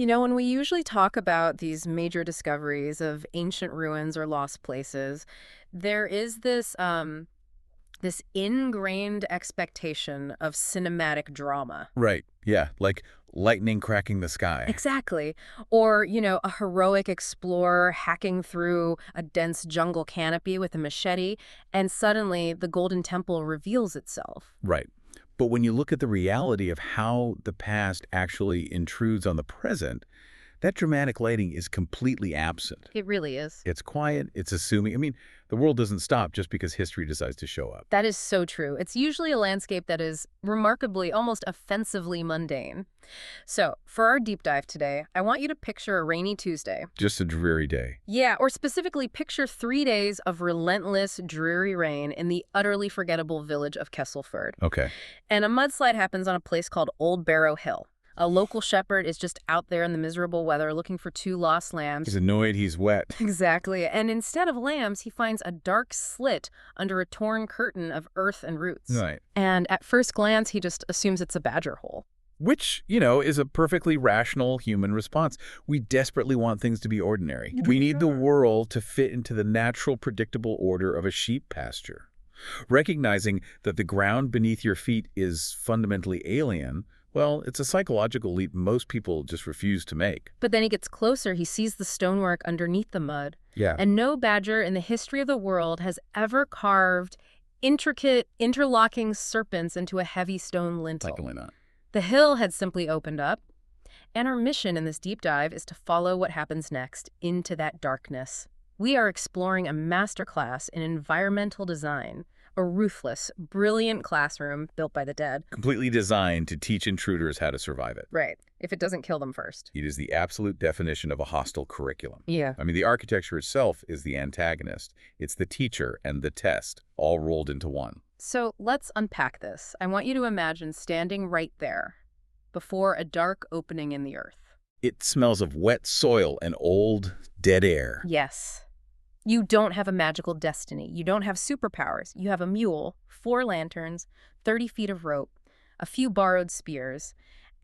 You know, when we usually talk about these major discoveries of ancient ruins or lost places, there is this ingrained expectation of cinematic drama. Right. Yeah. Like lightning cracking the sky. Exactly. Or, a heroic explorer hacking through a dense jungle canopy with a machete, and suddenly the Golden Temple reveals itself. Right. But when you look at the reality of how the past actually intrudes on the present, that dramatic lighting is completely absent. It really is. It's quiet, it's assuming. I mean, the world doesn't stop just because history decides to show up. That is so true. It's usually a landscape that is remarkably, almost offensively mundane. So, for our deep dive today, I want you to picture a rainy Tuesday. Just a dreary day. Yeah, or specifically picture 3 days of relentless, dreary rain in the utterly forgettable village of Kesselford. Okay. And a mudslide happens on a place called Old Barrow Hill. A local shepherd is just out there in the miserable weather looking for two lost lambs. He's annoyed, he's wet. Exactly. And instead of lambs, he finds a dark slit under a torn curtain of earth and roots. Right. And at first glance, he just assumes it's a badger hole. Which, is a perfectly rational human response. We desperately want things to be ordinary. We need the world to fit into the natural, predictable order of a sheep pasture. Recognizing that the ground beneath your feet is fundamentally alien, well, it's a psychological leap most people just refuse to make. But then he gets closer, he sees the stonework underneath the mud. Yeah. And no badger in the history of the world has ever carved intricate, interlocking serpents into a heavy stone lintel. Likely not. The hill had simply opened up, and our mission in this deep dive is to follow what happens next into that darkness. We are exploring a masterclass in environmental design, a ruthless, brilliant classroom built by the dead. Completely designed to teach intruders how to survive it. Right, if it doesn't kill them first. It is the absolute definition of a hostile curriculum. Yeah. I mean, the architecture itself is the antagonist. It's the teacher and the test, all rolled into one. So let's unpack this. I want you to imagine standing right there, before a dark opening in the earth. It smells of wet soil and old, dead air. Yes. You don't have a magical destiny. You don't have superpowers. You have a mule, 4 lanterns, 30 feet of rope, a few borrowed spears,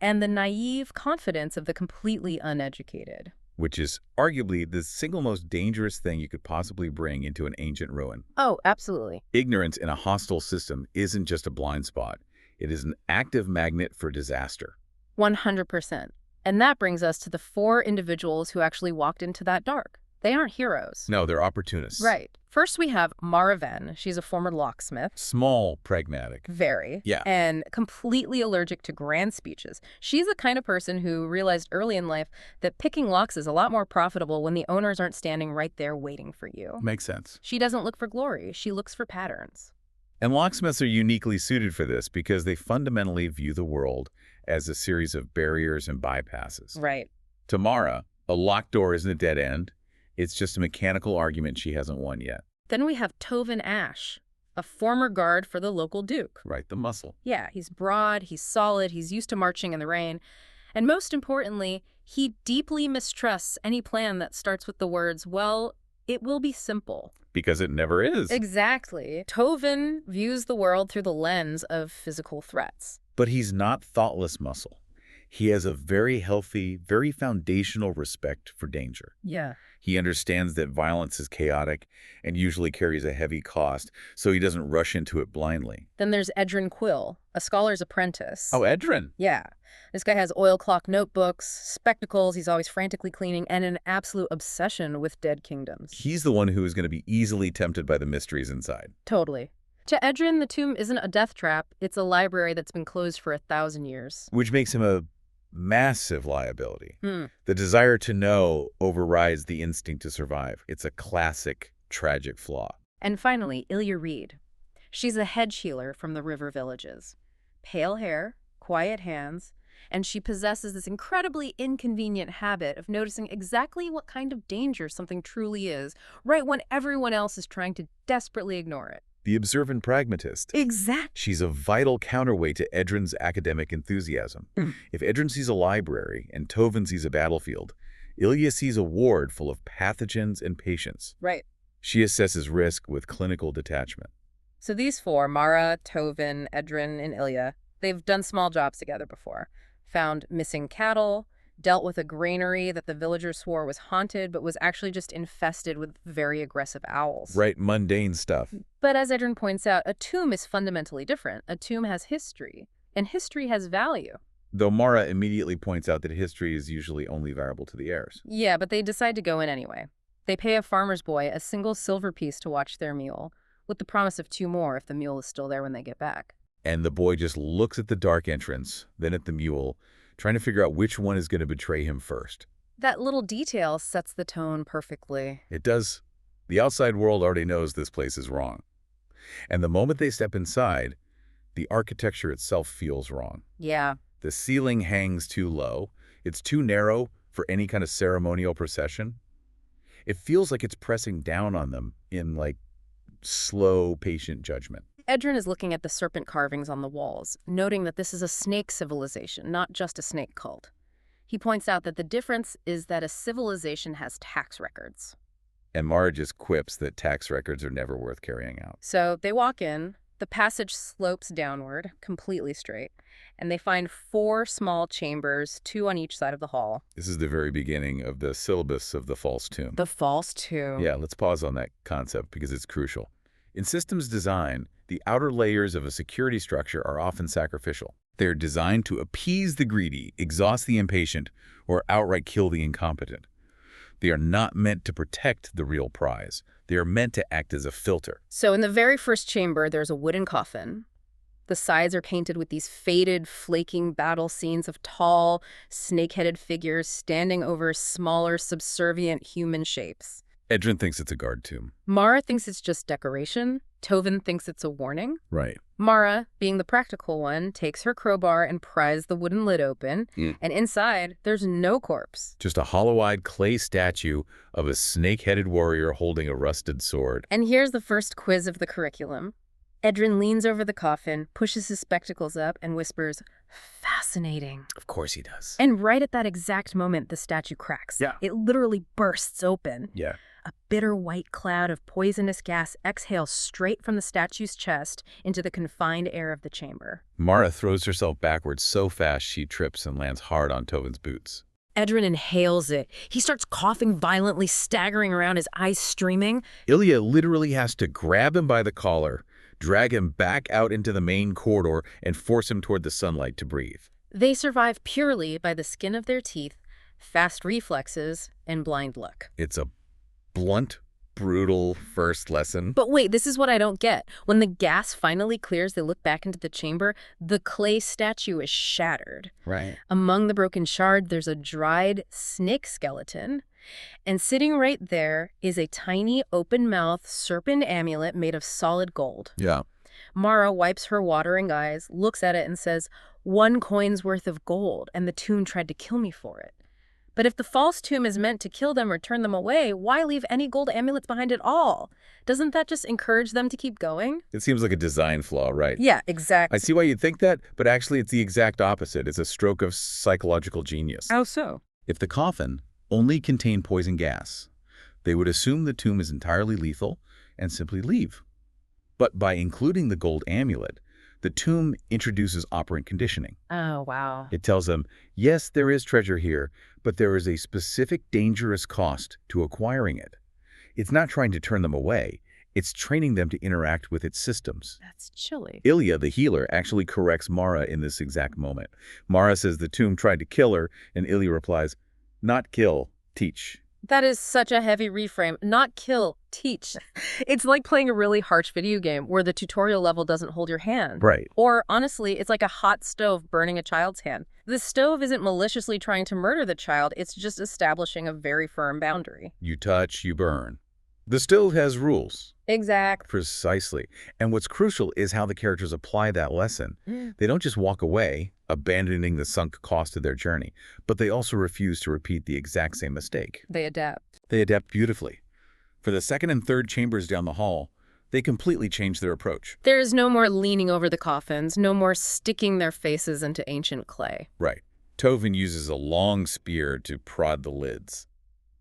and the naive confidence of the completely uneducated. Which is arguably the single most dangerous thing you could possibly bring into an ancient ruin. Oh, absolutely. Ignorance in a hostile system isn't just a blind spot. It is an active magnet for disaster. 100%. And that brings us to the 4 individuals who actually walked into that dark. They aren't heroes. No, they're opportunists. Right. First, we have Maraven. She's a former locksmith. Small, pragmatic. Very. Yeah. And completely allergic to grand speeches. She's the kind of person who realized early in life that picking locks is a lot more profitable when the owners aren't standing right there waiting for you. Makes sense. She doesn't look for glory. She looks for patterns. And locksmiths are uniquely suited for this because they fundamentally view the world as a series of barriers and bypasses. Right. To Mara, a locked door isn't a dead end. It's just a mechanical argument she hasn't won yet. Then we have Tovin Ash, a former guard for the local duke. Right, the muscle. Yeah, he's broad, he's solid, he's used to marching in the rain. And most importantly, he deeply mistrusts any plan that starts with the words, well, it will be simple. Because it never is. Exactly. Tovin views the world through the lens of physical threats. But he's not thoughtless muscle. He has a very healthy, very foundational respect for danger. Yeah. He understands that violence is chaotic and usually carries a heavy cost, so he doesn't rush into it blindly. Then there's Edrin Quill, a scholar's apprentice. Oh, Edrin. Yeah. This guy has oil-clock notebooks, spectacles he's always frantically cleaning, and an absolute obsession with dead kingdoms. He's the one who is going to be easily tempted by the mysteries inside. Totally. To Edrin, the tomb isn't a death trap. It's a library that's been closed for 1,000 years. Which makes him a massive liability. The desire to know overrides the instinct to survive. It's a classic, tragic flaw. And finally, Ilya Reed. She's a hedge healer from the river villages. Pale hair, quiet hands, and she possesses this incredibly inconvenient habit of noticing exactly what kind of danger something truly is, right when everyone else is trying to desperately ignore it. The observant pragmatist. Exactly. She's a vital counterweight to Edrin's academic enthusiasm. If Edrin sees a library and Tovin sees a battlefield, Ilya sees a ward full of pathogens and patients. Right. She assesses risk with clinical detachment. So these 4, Mara, Tovin, Edrin, and Ilya, they've done small jobs together before. Found missing cattle, dealt with a granary that the villagers swore was haunted but was actually just infested with very aggressive owls. Right, mundane stuff. But as Edrin points out, a tomb is fundamentally different. A tomb has history, and history has value. Though Mara immediately points out that history is usually only variable to the heirs. Yeah, but they decide to go in anyway. They pay a farmer's boy a single silver piece to watch their mule, with the promise of 2 more if the mule is still there when they get back. And the boy just looks at the dark entrance, then at the mule, trying to figure out which one is going to betray him first. That little detail sets the tone perfectly. It does. The outside world already knows this place is wrong. And the moment they step inside, the architecture itself feels wrong. Yeah. The ceiling hangs too low. It's too narrow for any kind of ceremonial procession. It feels like it's pressing down on them in, like, slow, patient judgment. Edrin is looking at the serpent carvings on the walls, noting that this is a snake civilization, not just a snake cult. He points out that the difference is that a civilization has tax records. And Mara just quips that tax records are never worth carrying out. So they walk in, the passage slopes downward, completely straight, and they find 4 small chambers, 2 on each side of the hall. This is the very beginning of the syllabus of the false tomb. The false tomb. Yeah, let's pause on that concept because it's crucial. In systems design, the outer layers of a security structure are often sacrificial. They're designed to appease the greedy, exhaust the impatient, or outright kill the incompetent. They are not meant to protect the real prize. They are meant to act as a filter. So in the very first chamber, there's a wooden coffin. The sides are painted with these faded, flaking battle scenes of tall, snake-headed figures standing over smaller, subservient human shapes. Edrin thinks it's a guard tomb. Mara thinks it's just decoration. Tovin thinks it's a warning. Right. Mara, being the practical one, takes her crowbar and pries the wooden lid open, and inside, there's no corpse. Just a hollow-eyed clay statue of a snake-headed warrior holding a rusted sword. And here's the first quiz of the curriculum. Edrin leans over the coffin, pushes his spectacles up, and whispers, "Fascinating." Of course he does. And right at that exact moment, the statue cracks. Yeah. It literally bursts open. Yeah. A bitter white cloud of poisonous gas exhales straight from the statue's chest into the confined air of the chamber. Mara throws herself backwards so fast she trips and lands hard on Tovin's boots. Edrin inhales it. He starts coughing violently, staggering around, his eyes streaming. Ilya literally has to grab him by the collar, drag him back out into the main corridor, and force him toward the sunlight to breathe. They survive purely by the skin of their teeth, fast reflexes, and blind luck. It's a blunt, brutal first lesson. But wait, this is what I don't get. When the gas finally clears, they look back into the chamber. The clay statue is shattered. Right. Among the broken shard, there's a dried snake skeleton. And sitting right there is a tiny, open-mouthed serpent amulet made of solid gold. Yeah. Mara wipes her watering eyes, looks at it, and says, 1 coin's worth of gold, and the tomb tried to kill me for it. But if the false tomb is meant to kill them or turn them away, why leave any gold amulets behind at all? Doesn't that just encourage them to keep going? It seems like a design flaw, right? Yeah, exactly. I see why you'd think that, but actually it's the exact opposite. It's a stroke of psychological genius. How so? If the coffin only contained poison gas, they would assume the tomb is entirely lethal and simply leave. But by including the gold amulet, the tomb introduces operant conditioning. Oh, wow. It tells them, yes, there is treasure here, but there is a specific dangerous cost to acquiring it. It's not trying to turn them away. It's training them to interact with its systems. That's chilly. Ilya, the healer, actually corrects Mara in this exact moment. Mara says the tomb tried to kill her, and Ilya replies, not kill, teach. That is such a heavy reframe. Not kill, teach. It's like playing a really harsh video game where the tutorial level doesn't hold your hand. Right. Or, honestly, it's like a hot stove burning a child's hand. The stove isn't maliciously trying to murder the child. It's just establishing a very firm boundary. You touch, you burn. The stove has rules. Exactly. Precisely. And what's crucial is how the characters apply that lesson. They don't just walk away, abandoning the sunk cost of their journey, but they also refuse to repeat the exact same mistake. They adapt. They adapt beautifully. For the second and third chambers down the hall, they completely change their approach. There is no more leaning over the coffins, no more sticking their faces into ancient clay. Right. Tovin uses a long spear to prod the lids.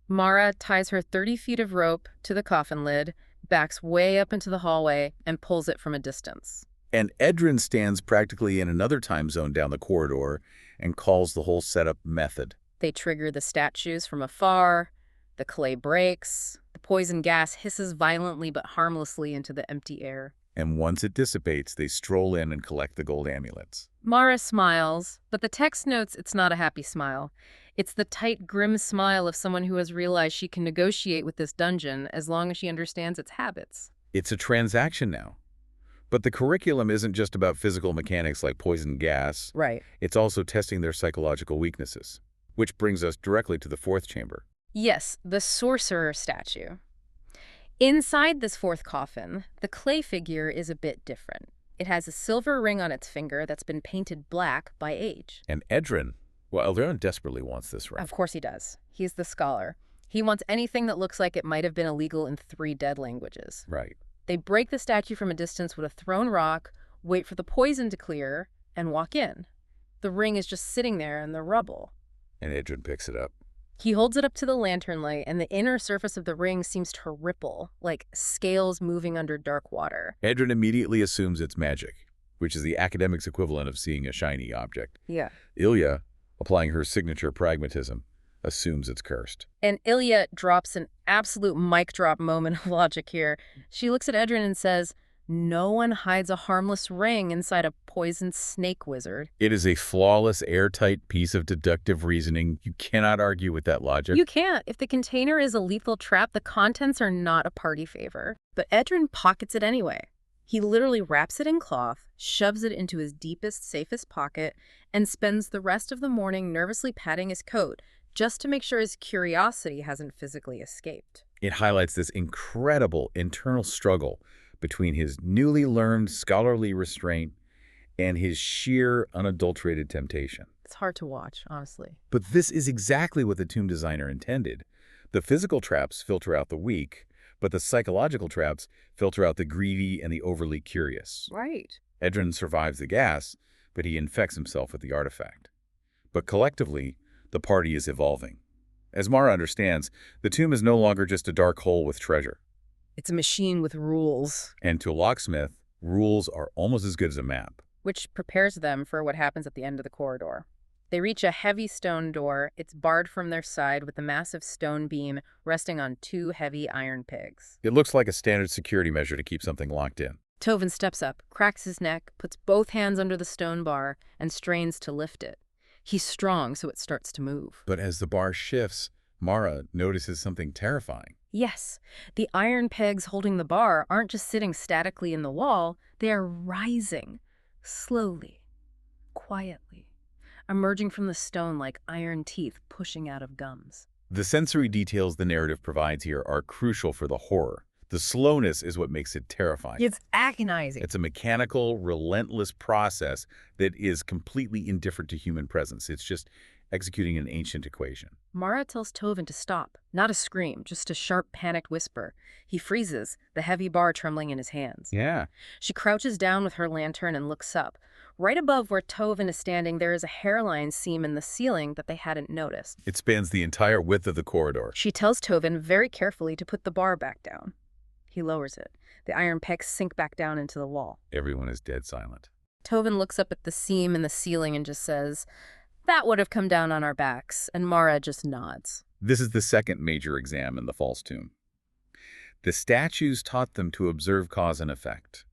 Mara ties her 30 feet of rope to the coffin lid, backs way up into the hallway, and pulls it from a distance. And Edrin stands practically in another time zone down the corridor and calls the whole setup method. They trigger the statues from afar, the clay breaks, the poison gas hisses violently but harmlessly into the empty air. And once it dissipates, they stroll in and collect the gold amulets. Mara smiles, but the text notes it's not a happy smile. It's the tight, grim smile of someone who has realized she can negotiate with this dungeon as long as she understands its habits. It's a transaction now. But the curriculum isn't just about physical mechanics like poison gas. Right. It's also testing their psychological weaknesses, which brings us directly to the fourth chamber. Yes, the sorcerer statue. Inside this fourth coffin, the clay figure is a bit different. It has a silver ring on its finger that's been painted black by age. And Edrin, well, Eldarin desperately wants this ring. Of course he does. He's the scholar. He wants anything that looks like it might have been illegal in 3 dead languages. Right. They break the statue from a distance with a thrown rock, wait for the poison to clear, and walk in. The ring is just sitting there in the rubble. And Edrin picks it up. He holds it up to the lantern light, and the inner surface of the ring seems to ripple, like scales moving under dark water. Edrin immediately assumes it's magic, which is the academic's equivalent of seeing a shiny object. Yeah. Ilya, applying her signature pragmatism, assumes it's cursed. And Ilya drops an absolute mic drop moment of logic here. She looks at Edrin and says, "No one hides a harmless ring inside a poisoned snake wizard." It is a flawless, airtight piece of deductive reasoning. You cannot argue with that logic. You can't. If the container is a lethal trap, the contents are not a party favor. But Edrin pockets it anyway. He literally wraps it in cloth, shoves it into his deepest, safest pocket, and spends the rest of the morning nervously patting his coat, just to make sure his curiosity hasn't physically escaped. It highlights this incredible internal struggle between his newly learned scholarly restraint and his sheer, unadulterated temptation. It's hard to watch, honestly. But this is exactly what the tomb designer intended. The physical traps filter out the weak, but the psychological traps filter out the greedy and the overly curious. Right. Edrin survives the gas, but he infects himself with the artifact. But collectively, the party is evolving. As Mara understands, the tomb is no longer just a dark hole with treasure. It's a machine with rules. And to a locksmith, rules are almost as good as a map. Which prepares them for what happens at the end of the corridor. They reach a heavy stone door. It's barred from their side with a massive stone beam resting on 2 heavy iron pegs. It looks like a standard security measure to keep something locked in. Tovin steps up, cracks his neck, puts both hands under the stone bar, and strains to lift it. He's strong, so it starts to move. But as the bar shifts, Mara notices something terrifying. Yes, the iron pegs holding the bar aren't just sitting statically in the wall, they are rising, slowly, quietly, emerging from the stone like iron teeth pushing out of gums. The sensory details the narrative provides here are crucial for the horror. The slowness is what makes it terrifying. It's agonizing. It's a mechanical, relentless process that is completely indifferent to human presence. It's just executing an ancient equation. Mara tells Tovin to stop. Not a scream, just a sharp, panicked whisper. He freezes, the heavy bar trembling in his hands. Yeah. She crouches down with her lantern and looks up. Right above where Tovin is standing, there is a hairline seam in the ceiling that they hadn't noticed. It spans the entire width of the corridor. She tells Tovin very carefully to put the bar back down. He lowers it. The iron pegs sink back down into the wall. Everyone is dead silent. Tovin looks up at the seam in the ceiling and just says, "That would have come down on our backs," and Mara just nods. This is the second major exam in the false tomb. The statues taught them to observe cause and effect.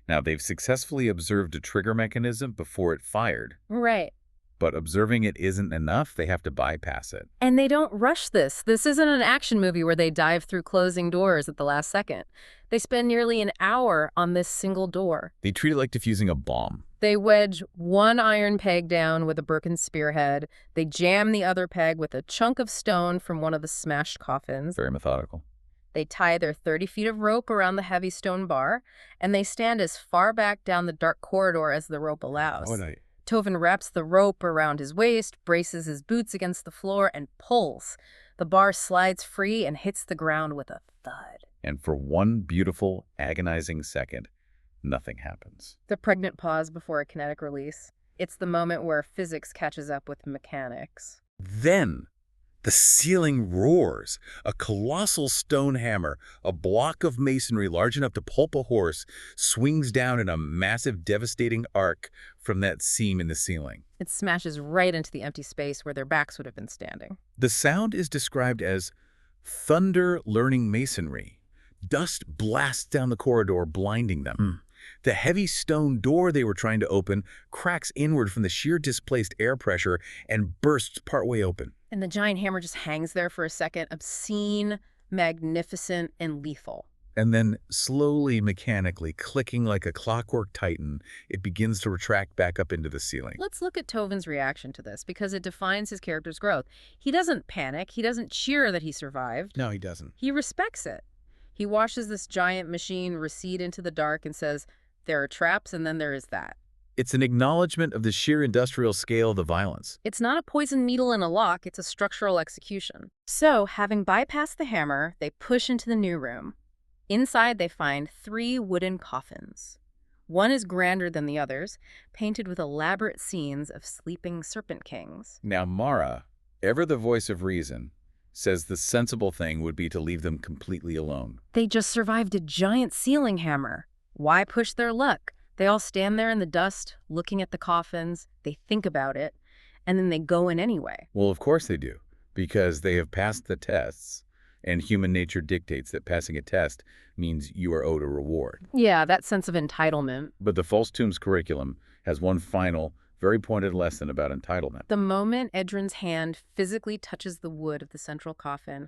Now, they've successfully observed a trigger mechanism before it fired. Right. But observing it isn't enough. They have to bypass it. And they don't rush this. This isn't an action movie where they dive through closing doors at the last second. They spend nearly an hour on this single door. They treat it like defusing a bomb. They wedge one iron peg down with a broken spearhead. They jam the other peg with a chunk of stone from one of the smashed coffins. Very methodical. They tie their 30 feet of rope around the heavy stone bar, and they stand as far back down the dark corridor as the rope allows. Tovin wraps the rope around his waist, braces his boots against the floor, and pulls. The bar slides free and hits the ground with a thud. And for one beautiful, agonizing second, nothing happens. The pregnant pause before a kinetic release. It's the moment where physics catches up with mechanics. Then, The ceiling roars. A colossal stone hammer, a block of masonry large enough to pulp a horse, swings down in a massive, devastating arc from that seam in the ceiling. It smashes right into the empty space where their backs would have been standing. The sound is described as thunder learning masonry. Dust blasts down the corridor, blinding them. The heavy stone door they were trying to open cracks inward from the sheer displaced air pressure and bursts partway open. And the giant hammer just hangs there for a second, obscene, magnificent, and lethal. And then, slowly, mechanically, clicking like a clockwork titan, it begins to retract back up into the ceiling. Let's look at Tovin's reaction to this, because it defines his character's growth. He doesn't panic. He doesn't cheer that he survived. No, he doesn't. He respects it. He watches this giant machine recede into the dark and says, there are traps, and then there is that. It's an acknowledgement of the sheer industrial scale of the violence. It's not a poison needle in a lock, it's a structural execution. So, having bypassed the hammer, they push into the new room. Inside, they find 3 wooden coffins. One is grander than the others, painted with elaborate scenes of sleeping Serpent Kings. Now Mara, ever the voice of reason, says the sensible thing would be to leave them completely alone. They just survived a giant ceiling hammer. Why push their luck? They all stand there in the dust, looking at the coffins, they think about it, and then they go in anyway. Well, of course they do, because they have passed the tests, and human nature dictates that passing a test means you are owed a reward. Yeah, that sense of entitlement. But the False Tombs curriculum has one final, very pointed lesson about entitlement. The moment Edrin's hand physically touches the wood of the central coffin,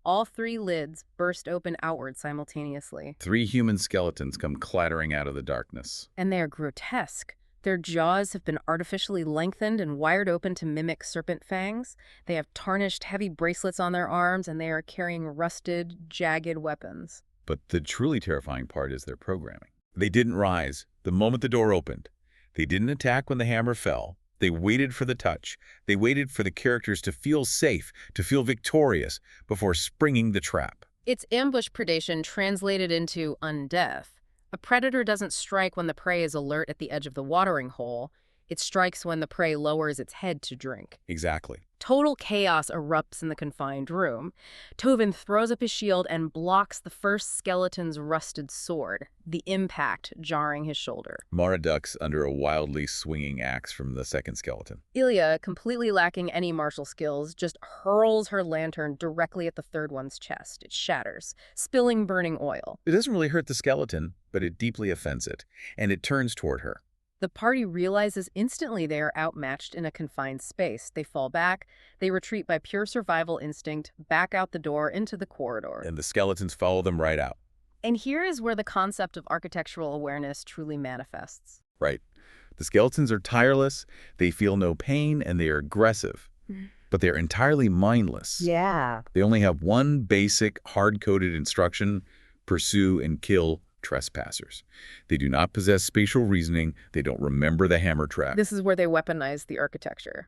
all 3 lids burst open outward simultaneously. 3 human skeletons come clattering out of the darkness. And they are grotesque. Their jaws have been artificially lengthened and wired open to mimic serpent fangs. They have tarnished, heavy bracelets on their arms, and they are carrying rusted, jagged weapons. But the truly terrifying part is their programming. They didn't rise the moment the door opened. They didn't attack when the hammer fell. They waited for the touch. They waited for the characters to feel safe, to feel victorious, before springing the trap. It's ambush predation translated into undeath. A predator doesn't strike when the prey is alert at the edge of the watering hole. It strikes when the prey lowers its head to drink. Exactly. Total chaos erupts in the confined room. Tovin throws up his shield and blocks the first skeleton's rusted sword, the impact jarring his shoulder. Mara ducks under a wildly swinging axe from the second skeleton. Ilya, completely lacking any martial skills, just hurls her lantern directly at the third one's chest. It shatters, spilling burning oil. It doesn't really hurt the skeleton, but it deeply offends it, and it turns toward her. The party realizes instantly they are outmatched in a confined space. They fall back, they retreat by pure survival instinct, back out the door into the corridor. And the skeletons follow them right out. And here is where the concept of architectural awareness truly manifests. Right. The skeletons are tireless, they feel no pain, and they are aggressive. But they're entirely mindless. Yeah. They only have one basic, hard-coded instruction: pursue and kill trespassers. They do not possess spatial reasoning. They don't remember the hammer trap. This is where they weaponize the architecture.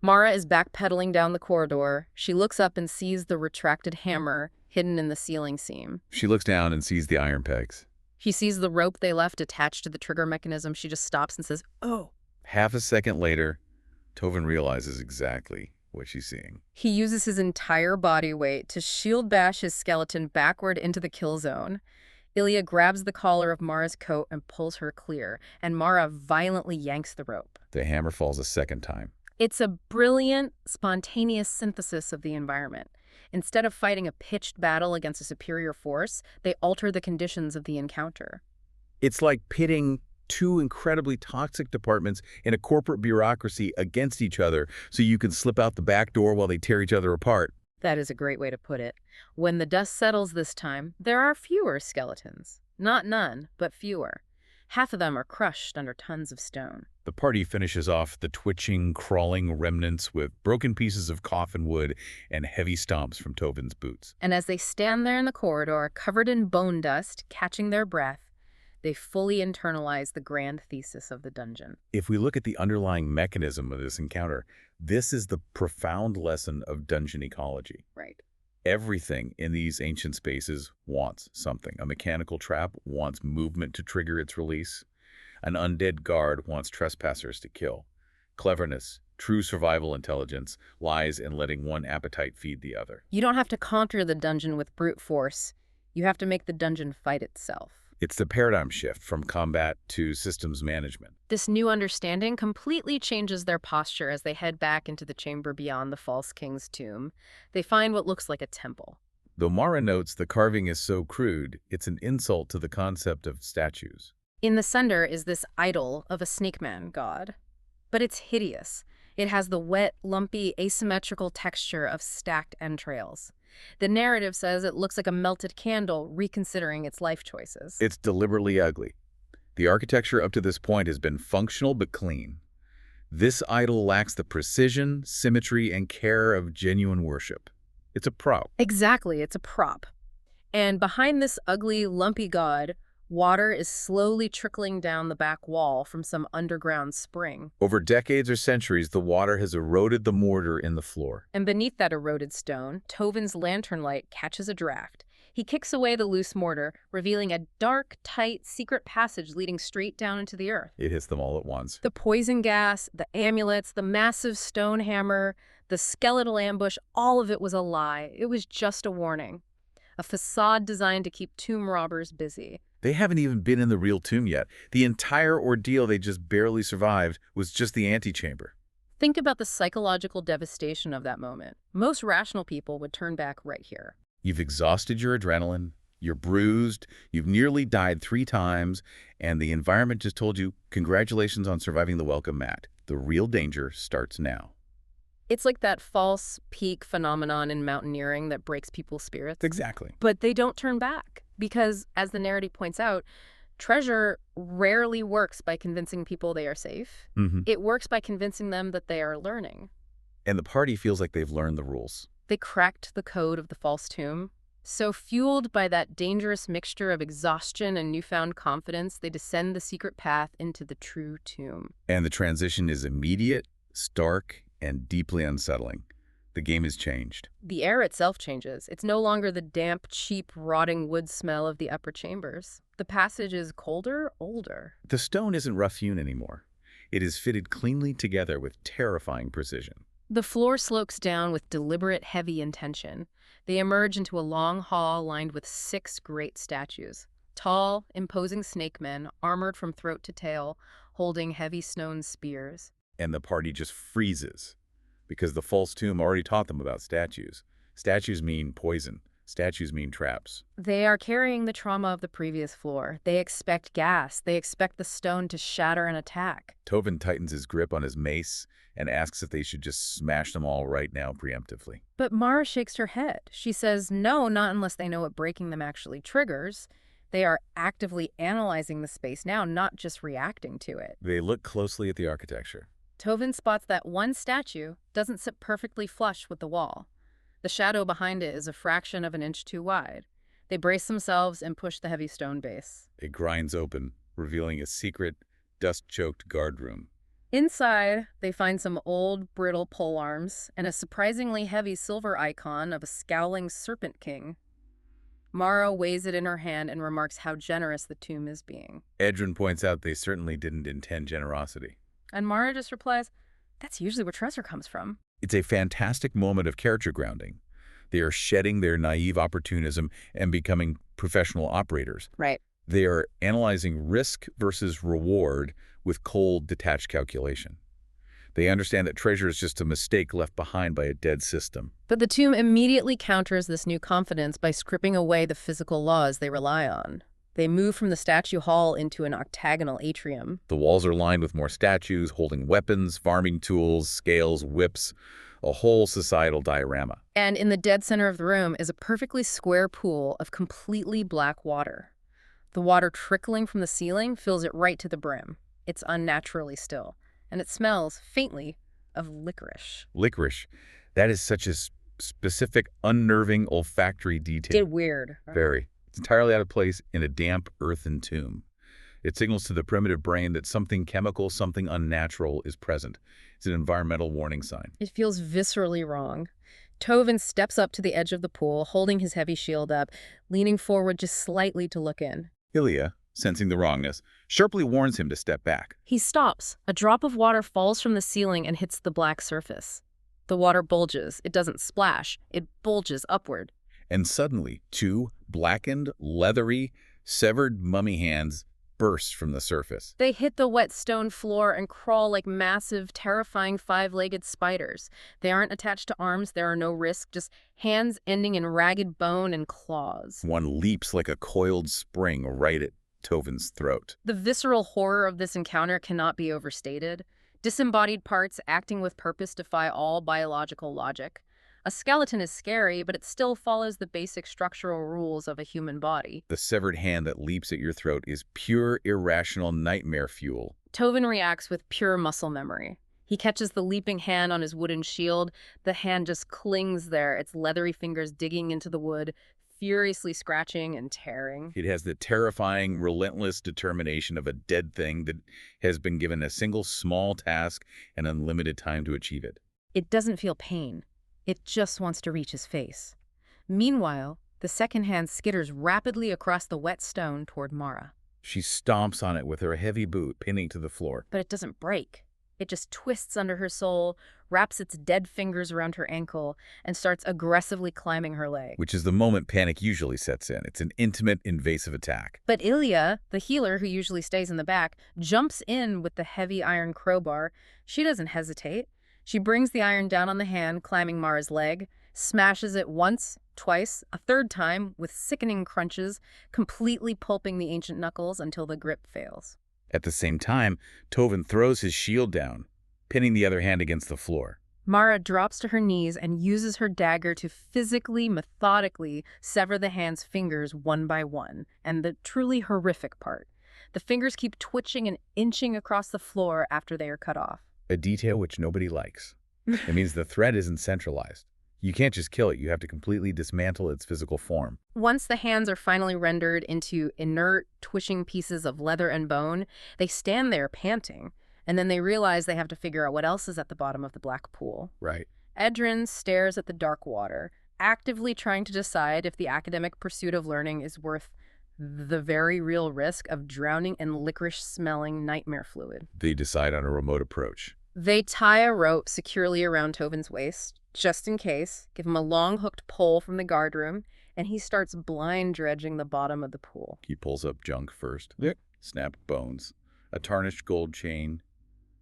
Mara is backpedaling down the corridor. She looks up and sees the retracted hammer hidden in the ceiling seam. She looks down and sees the iron pegs. She sees the rope they left attached to the trigger mechanism. She just stops and says, "Oh." Half a second later, Tovin realizes exactly what she's seeing. He uses his entire body weight to shield bash his skeleton backward into the kill zone. Ilya grabs the collar of Mara's coat and pulls her clear, and Mara violently yanks the rope. The hammer falls a second time. It's a brilliant, spontaneous synthesis of the environment. Instead of fighting a pitched battle against a superior force, they alter the conditions of the encounter. It's like pitting 2 incredibly toxic departments in a corporate bureaucracy against each other so you can slip out the back door while they tear each other apart. That is a great way to put it. When the dust settles this time, there are fewer skeletons. Not none, but fewer. Half of them are crushed under tons of stone. The party finishes off the twitching, crawling remnants with broken pieces of coffin wood and heavy stomps from Tovin's boots. And as they stand there in the corridor, covered in bone dust, catching their breath, they fully internalize the grand thesis of the dungeon. If we look at the underlying mechanism of this encounter, this is the profound lesson of dungeon ecology. Right. Everything in these ancient spaces wants something. A mechanical trap wants movement to trigger its release. An undead guard wants trespassers to kill. Cleverness, True survival intelligence lies in letting one appetite feed the other. You don't have to conquer the dungeon with brute force. You have to make the dungeon fight itself. It's the paradigm shift from combat to systems management. This new understanding completely changes their posture as they head back into the chamber beyond the false king's tomb. They find what looks like a temple. Though Mara notes the carving is so crude, it's an insult to the concept of statues. In the center is this idol of a snake man god. But it's hideous. It has the wet, lumpy, asymmetrical texture of stacked entrails. The narrative says it looks like a melted candle reconsidering its life choices. It's deliberately ugly. The architecture up to this point has been functional but clean. This idol lacks the precision, symmetry, and care of genuine worship. It's a prop. Exactly, it's a prop. And behind this ugly, lumpy god, water is slowly trickling down the back wall from some underground spring. Over decades or centuries, the water has eroded the mortar in the floor. And beneath that eroded stone, Tovin's lantern light catches a draft. He kicks away the loose mortar, revealing a dark, tight, secret passage leading straight down into the earth. It hits them all at once. The poison gas, the amulets, the massive stone hammer, the skeletal ambush, all of it was a lie. It was just a warning. A facade designed to keep tomb robbers busy. They haven't even been in the real tomb yet. The entire ordeal they just barely survived was just the antechamber. Think about the psychological devastation of that moment. Most rational people would turn back right here. You've exhausted your adrenaline, you're bruised, you've nearly died 3 times, and the environment just told you, congratulations on surviving the welcome mat. The real danger starts now. It's like that false peak phenomenon in mountaineering that breaks people's spirits. Exactly. But they don't turn back because, as the narrative points out, treasure rarely works by convincing people they are safe. It works by convincing them that they are learning. And the party feels like they've learned the rules. They cracked the code of the false tomb. So fueled by that dangerous mixture of exhaustion and newfound confidence, they descend the secret path into the true tomb. And the transition is immediate, stark, and deeply unsettling. The game has changed. The air itself changes. It's no longer the damp, cheap, rotting wood smell of the upper chambers. The passage is colder, older. The stone isn't rough-hewn anymore. It is fitted cleanly together with terrifying precision. The floor slopes down with deliberate, heavy intention. They emerge into a long hall lined with 6 great statues. Tall, imposing snake men, armored from throat to tail, holding heavy stone spears. And the party just freezes, because the false tomb already taught them about statues. Statues mean poison. Statues mean traps. They are carrying the trauma of the previous floor. They expect gas. They expect the stone to shatter and attack. Tovin tightens his grip on his mace and asks if they should just smash them all right now preemptively. But Mara shakes her head. She says, no, not unless they know what breaking them actually triggers. They are actively analyzing the space now, not just reacting to it. They look closely at the architecture. Tovin spots that one statue doesn't sit perfectly flush with the wall. The shadow behind it is a fraction of an inch too wide. They brace themselves and push the heavy stone base. It grinds open, revealing a secret, dust-choked guard room. Inside, they find some old, brittle polearms and a surprisingly heavy silver icon of a scowling Serpent King. Mara weighs it in her hand and remarks how generous the tomb is being. Edrin points out they certainly didn't intend generosity. And Mara just replies, that's usually where treasure comes from. It's a fantastic moment of character grounding. They are shedding their naive opportunism and becoming professional operators. Right. They are analyzing risk versus reward with cold, detached calculation. They understand that treasure is just a mistake left behind by a dead system. But the tomb immediately counters this new confidence by stripping away the physical laws they rely on. They move from the statue hall into an octagonal atrium. The walls are lined with more statues holding weapons, farming tools, scales, whips, a whole societal diorama. And in the dead center of the room is a perfectly square pool of completely black water. The water trickling from the ceiling fills it right to the brim. It's unnaturally still, and it smells, faintly, of licorice. Licorice. That is such a specific, unnerving olfactory detail. It's weird. Very. It's entirely out of place in a damp earthen tomb. It signals to the primitive brain that something chemical, something unnatural is present. It's an environmental warning sign. It feels viscerally wrong. Tovin steps up to the edge of the pool, holding his heavy shield up, leaning forward just slightly to look in. Ilya, Sensing the wrongness, sharply warns him to step back. He stops. A drop of water falls from the ceiling and hits the black surface. The water bulges. It doesn't splash. It bulges upward. And suddenly, two blackened, leathery, severed mummy hands burst from the surface. They hit the wet stone floor and crawl like massive, terrifying five-legged spiders. They aren't attached to arms. There are no wrists, just hands ending in ragged bone and claws. One leaps like a coiled spring right at Tovin's throat. The visceral horror of this encounter cannot be overstated. Disembodied parts acting with purpose defy all biological logic. A skeleton is scary, but it still follows the basic structural rules of a human body. The severed hand that leaps at your throat is pure, irrational nightmare fuel. Tovin reacts with pure muscle memory. He catches the leaping hand on his wooden shield. The hand just clings there, its leathery fingers digging into the wood, furiously scratching and tearing. It has the terrifying, relentless determination of a dead thing that has been given a single small task and unlimited time to achieve it. It doesn't feel pain. It just wants to reach his face. Meanwhile, the second hand skitters rapidly across the wet stone toward Mara. She stomps on it with her heavy boot, pinning to the floor. But it doesn't break. It just twists under her sole, wraps its dead fingers around her ankle, and starts aggressively climbing her leg. Which is the moment panic usually sets in. It's an intimate, invasive attack. But Ilya, the healer who usually stays in the back, jumps in with the heavy iron crowbar. She doesn't hesitate. She brings the iron down on the hand, climbing Mara's leg, smashes it once, twice, a third time, with sickening crunches, completely pulping the ancient knuckles until the grip fails. At the same time, Tovin throws his shield down, pinning the other hand against the floor. Mara drops to her knees and uses her dagger to physically, methodically sever the hand's fingers one by one. And the truly horrific part, the fingers keep twitching and inching across the floor after they are cut off. A detail which nobody likes. It means the threat isn't centralized. You can't just kill it. You have to completely dismantle its physical form. Once the hands are finally rendered into inert, twitching pieces of leather and bone, they stand there panting, and then they realize they have to figure out what else is at the bottom of the black pool. Right. Edrin stares at the dark water, actively trying to decide if the academic pursuit of learning is worth the very real risk of drowning in licorice-smelling nightmare fluid. They decide on a remote approach. They tie a rope securely around Tovin's waist, just in case, give him a long hooked pole from the guardroom, and he starts blind dredging the bottom of the pool. He pulls up junk first. Snapped bones, a tarnished gold chain,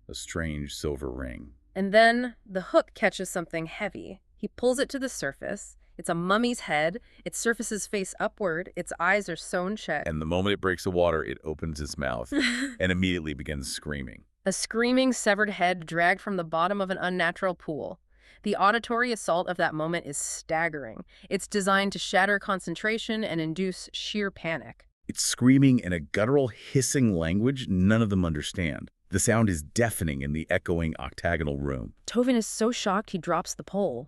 a strange silver ring. And then the hook catches something heavy. He pulls it to the surface. It's a mummy's head. It surfaces face upward. Its eyes are sewn shut. And the moment it breaks the water, it opens its mouth and immediately begins screaming. A screaming, severed head dragged from the bottom of an unnatural pool. The auditory assault of that moment is staggering. It's designed to shatter concentration and induce sheer panic. It's screaming in a guttural, hissing language none of them understand. The sound is deafening in the echoing octagonal room. Tovin is so shocked he drops the pole.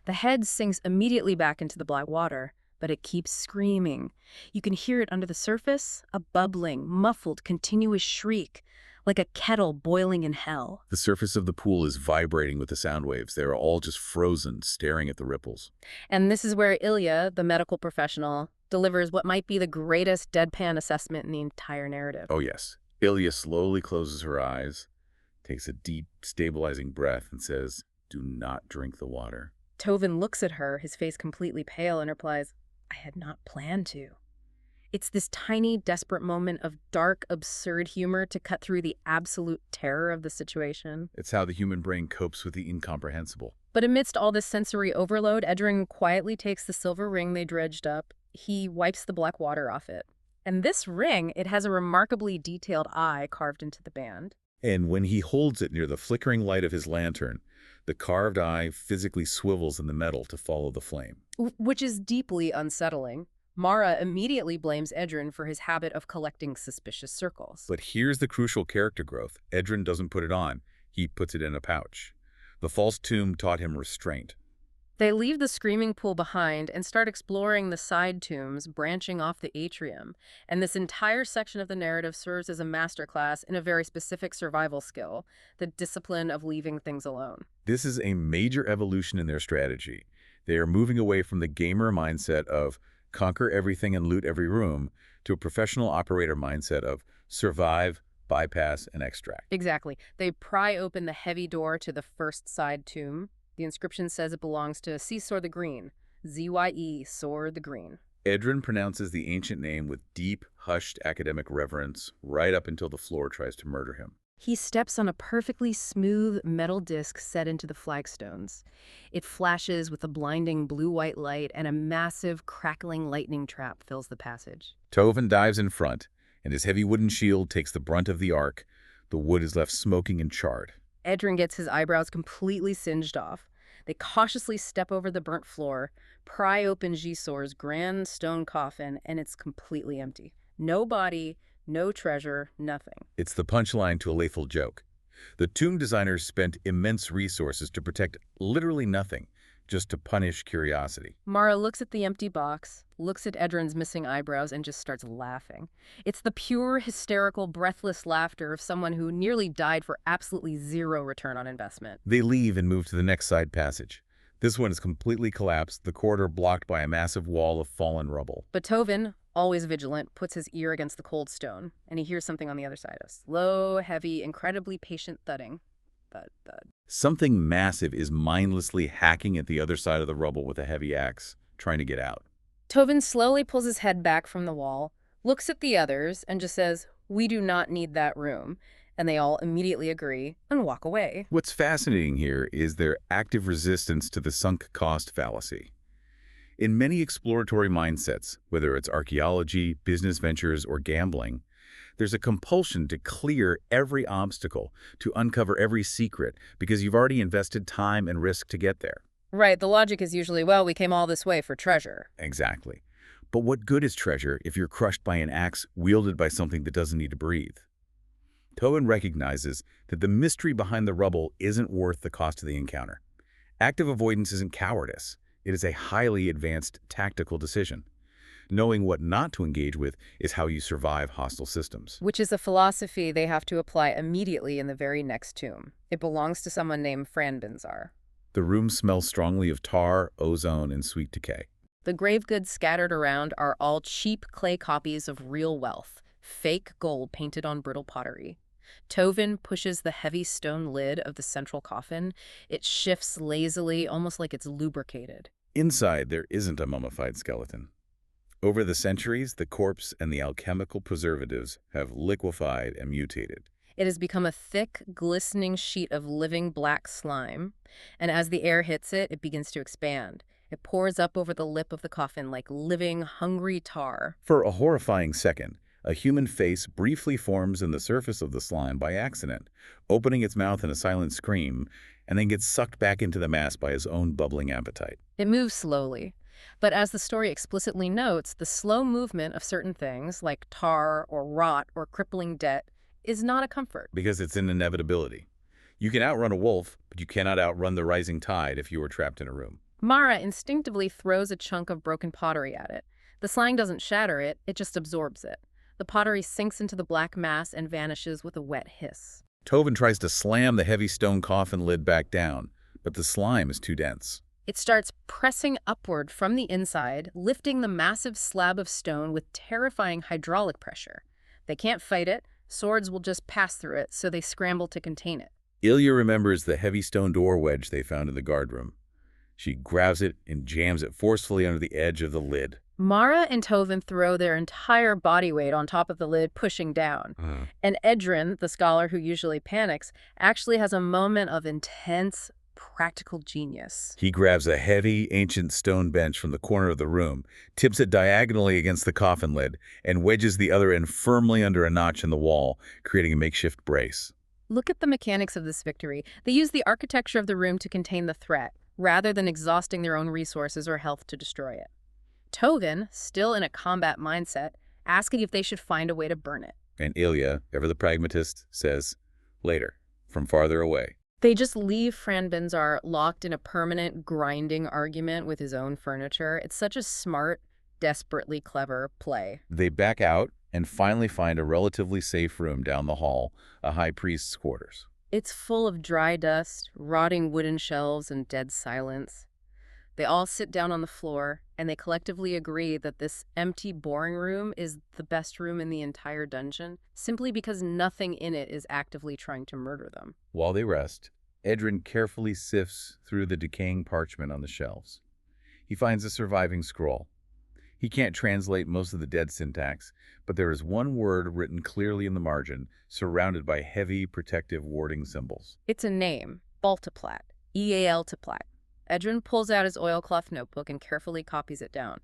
The head sinks immediately back into the black water, but it keeps screaming. You can hear it under the surface, a bubbling, muffled, continuous shriek, like a kettle boiling in hell. The surface of the pool is vibrating with the sound waves. They are all just frozen, staring at the ripples. And this is where Ilya, the medical professional, delivers what might be the greatest deadpan assessment in the entire narrative. Oh yes. Ilya slowly closes her eyes, takes a deep, stabilizing breath, and says, "Do not drink the water." Tovin looks at her, his face completely pale, and replies, "I had not planned to." It's this tiny, desperate moment of dark, absurd humor to cut through the absolute terror of the situation. It's how the human brain copes with the incomprehensible. But amidst all this sensory overload, Edrin quietly takes the silver ring they dredged up. He wipes the black water off it. And this ring, it has a remarkably detailed eye carved into the band. And when he holds it near the flickering light of his lantern, the carved eye physically swivels in the metal to follow the flame. Which is deeply unsettling. Mara immediately blames Edrin for his habit of collecting suspicious circles. But here's the crucial character growth. Edrin doesn't put it on. He puts it in a pouch. The false tomb taught him restraint. They leave the screaming pool behind and start exploring the side tombs branching off the atrium. And this entire section of the narrative serves as a masterclass in a very specific survival skill, the discipline of leaving things alone. This is a major evolution in their strategy. They are moving away from the gamer mindset of conquer everything and loot every room, to a professional operator mindset of survive, bypass, and extract. Exactly. They pry open the heavy door to the first side tomb. The inscription says it belongs to Zye the Green. Z-Y-E, Sor the Green. Edrin pronounces the ancient name with deep, hushed academic reverence right up until the floor tries to murder him. He steps on a perfectly smooth metal disc set into the flagstones. It flashes with a blinding blue-white light, and a massive, crackling lightning trap fills the passage. Tovin dives in front, and his heavy wooden shield takes the brunt of the arc. The wood is left smoking and charred. Edrin gets his eyebrows completely singed off. They cautiously step over the burnt floor, pry open Gisor's grand stone coffin, and it's completely empty. No body, no treasure, nothing. It's the punchline to a lethal joke. The tomb designers spent immense resources to protect literally nothing, just to punish curiosity. Mara looks at the empty box, looks at Edrin's missing eyebrows, and just starts laughing. It's the pure, hysterical, breathless laughter of someone who nearly died for absolutely zero return on investment. They leave and move to the next side passage. This one is completely collapsed, the corridor blocked by a massive wall of fallen rubble. But Tovin, always vigilant, puts his ear against the cold stone, and he hears something on the other side. A slow, heavy, incredibly patient thudding. Thud, thud. Something massive is mindlessly hacking at the other side of the rubble with a heavy axe, trying to get out. Tovin slowly pulls his head back from the wall, looks at the others, and just says, "We do not need that room." And they all immediately agree and walk away. What's fascinating here is their active resistance to the sunk cost fallacy. In many exploratory mindsets, whether it's archaeology, business ventures, or gambling, there's a compulsion to clear every obstacle, to uncover every secret, because you've already invested time and risk to get there. Right, the logic is usually, well, we came all this way for treasure. Exactly. But what good is treasure if you're crushed by an axe wielded by something that doesn't need to breathe? Tovin recognizes that the mystery behind the rubble isn't worth the cost of the encounter. Active avoidance isn't cowardice. It is a highly advanced tactical decision. Knowing what not to engage with is how you survive hostile systems. Which is a philosophy they have to apply immediately in the very next tomb. It belongs to someone named Franbinzar. The room smells strongly of tar, ozone, and sweet decay. The grave goods scattered around are all cheap clay copies of real wealth, fake gold painted on brittle pottery. Tovin pushes the heavy stone lid of the central coffin. It shifts lazily, almost like it's lubricated. Inside, there isn't a mummified skeleton. Over the centuries, the corpse and the alchemical preservatives have liquefied and mutated. It has become a thick, glistening sheet of living black slime, and as the air hits it, it begins to expand. It pours up over the lip of the coffin like living, hungry tar. For a horrifying second, a human face briefly forms in the surface of the slime by accident, opening its mouth in a silent scream, and then gets sucked back into the mass by his own bubbling appetite. It moves slowly. But as the story explicitly notes, the slow movement of certain things, like tar or rot or crippling debt, is not a comfort. Because it's an inevitability. You can outrun a wolf, but you cannot outrun the rising tide if you are trapped in a room. Mara instinctively throws a chunk of broken pottery at it. The slime doesn't shatter it, it just absorbs it. The pottery sinks into the black mass and vanishes with a wet hiss. Tovin tries to slam the heavy stone coffin lid back down, but the slime is too dense. It starts pressing upward from the inside, lifting the massive slab of stone with terrifying hydraulic pressure. They can't fight it. Swords will just pass through it, so they scramble to contain it. Ilya remembers the heavy stone door wedge they found in the guardroom. She grabs it and jams it forcefully under the edge of the lid. Mara and Tovin throw their entire body weight on top of the lid, pushing down. And Edrin, the scholar who usually panics, actually has a moment of intense practical genius. He grabs a heavy, ancient stone bench from the corner of the room, tips it diagonally against the coffin lid, and wedges the other end firmly under a notch in the wall, creating a makeshift brace. Look at the mechanics of this victory. They use the architecture of the room to contain the threat, rather than exhausting their own resources or health to destroy it. Tovin, still in a combat mindset, asking if they should find a way to burn it. And Ilya, ever the pragmatist, says, later, from farther away. They just leave Franbinzar locked in a permanent, grinding argument with his own furniture. It's such a smart, desperately clever play. They back out and finally find a relatively safe room down the hall, a high priest's quarters. It's full of dry dust, rotting wooden shelves, and dead silence. They all sit down on the floor, and they collectively agree that this empty, boring room is the best room in the entire dungeon, simply because nothing in it is actively trying to murder them. While they rest, Edrin carefully sifts through the decaying parchment on the shelves. He finds a surviving scroll. He can't translate most of the dead syntax, but there is one word written clearly in the margin, surrounded by heavy, protective warding symbols. It's a name, Baltoplat, Ealtoplat. Edrin pulls out his oilcloth notebook and carefully copies it down.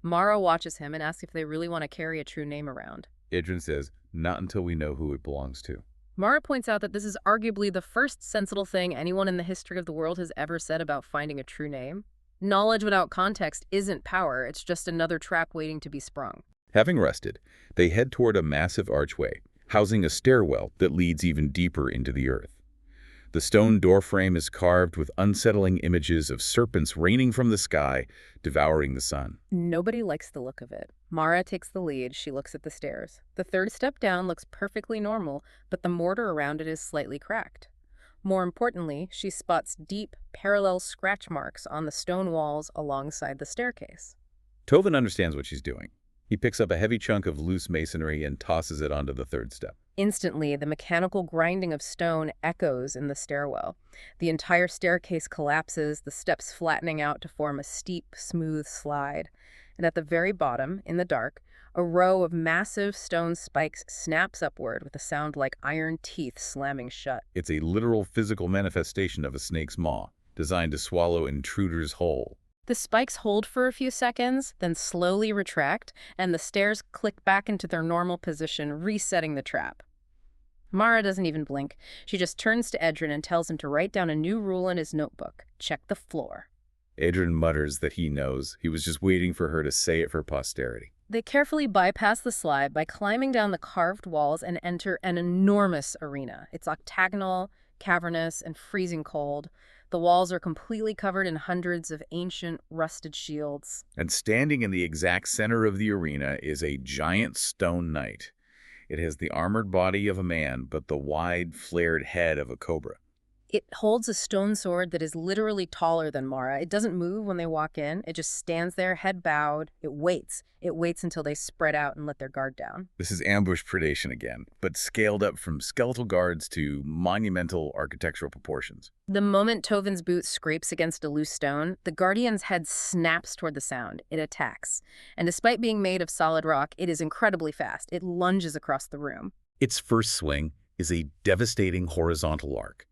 Mara watches him and asks if they really want to carry a true name around. Edrin says, not until we know who it belongs to. Mara points out that this is arguably the first sensible thing anyone in the history of the world has ever said about finding a true name. Knowledge without context isn't power, it's just another trap waiting to be sprung. Having rested, they head toward a massive archway, housing a stairwell that leads even deeper into the earth. The stone doorframe is carved with unsettling images of serpents raining from the sky, devouring the sun. Nobody likes the look of it. Mara takes the lead. She looks at the stairs. The third step down looks perfectly normal, but the mortar around it is slightly cracked. More importantly, she spots deep, parallel scratch marks on the stone walls alongside the staircase. Tovin understands what she's doing. He picks up a heavy chunk of loose masonry and tosses it onto the third step. Instantly, the mechanical grinding of stone echoes in the stairwell. The entire staircase collapses, the steps flattening out to form a steep, smooth slide. And at the very bottom, in the dark, a row of massive stone spikes snaps upward with a sound like iron teeth slamming shut. It's a literal physical manifestation of a snake's maw, designed to swallow intruders whole. The spikes hold for a few seconds, then slowly retract, and the stairs click back into their normal position, resetting the trap. Mara doesn't even blink. She just turns to Edrin and tells him to write down a new rule in his notebook. Check the floor. Edrin mutters that he knows. He was just waiting for her to say it for posterity. They carefully bypass the slide by climbing down the carved walls and enter an enormous arena. It's octagonal, cavernous, and freezing cold. The walls are completely covered in hundreds of ancient, rusted shields. And standing in the exact center of the arena is a giant stone knight. It has the armored body of a man, but the wide, flared head of a cobra. It holds a stone sword that is literally taller than Mara. It doesn't move when they walk in. It just stands there, head bowed. It waits. It waits until they spread out and let their guard down. This is ambush predation again, but scaled up from skeletal guards to monumental architectural proportions. The moment Tovin's boot scrapes against a loose stone, the Guardian's head snaps toward the sound. It attacks. And despite being made of solid rock, it is incredibly fast. It lunges across the room. Its first swing is a devastating horizontal arc.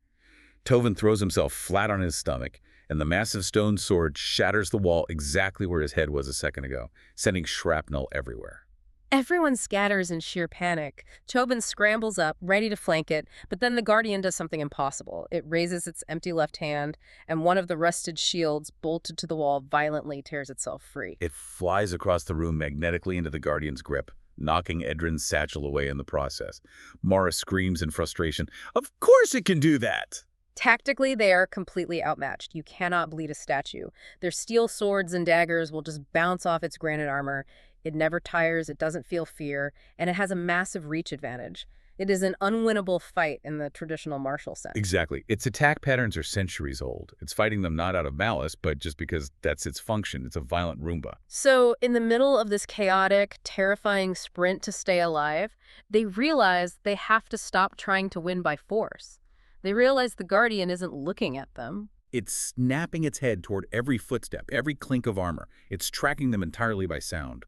Tovin throws himself flat on his stomach, and the massive stone sword shatters the wall exactly where his head was a second ago, sending shrapnel everywhere. Everyone scatters in sheer panic. Tovin scrambles up, ready to flank it, but then the Guardian does something impossible. It raises its empty left hand, and one of the rusted shields bolted to the wall violently tears itself free. It flies across the room magnetically into the Guardian's grip, knocking Edrin's satchel away in the process. Mara screams in frustration, "Of course it can do that!" Tactically, they are completely outmatched. You cannot bleed a statue. Their steel swords and daggers will just bounce off its granite armor. It never tires, it doesn't feel fear, and it has a massive reach advantage. It is an unwinnable fight in the traditional martial sense. Exactly. Its attack patterns are centuries old. It's fighting them not out of malice, but just because that's its function. It's a violent Roomba. So, in the middle of this chaotic, terrifying sprint to stay alive, they realize they have to stop trying to win by force. They realize the Guardian isn't looking at them. It's snapping its head toward every footstep, every clink of armor. It's tracking them entirely by sound.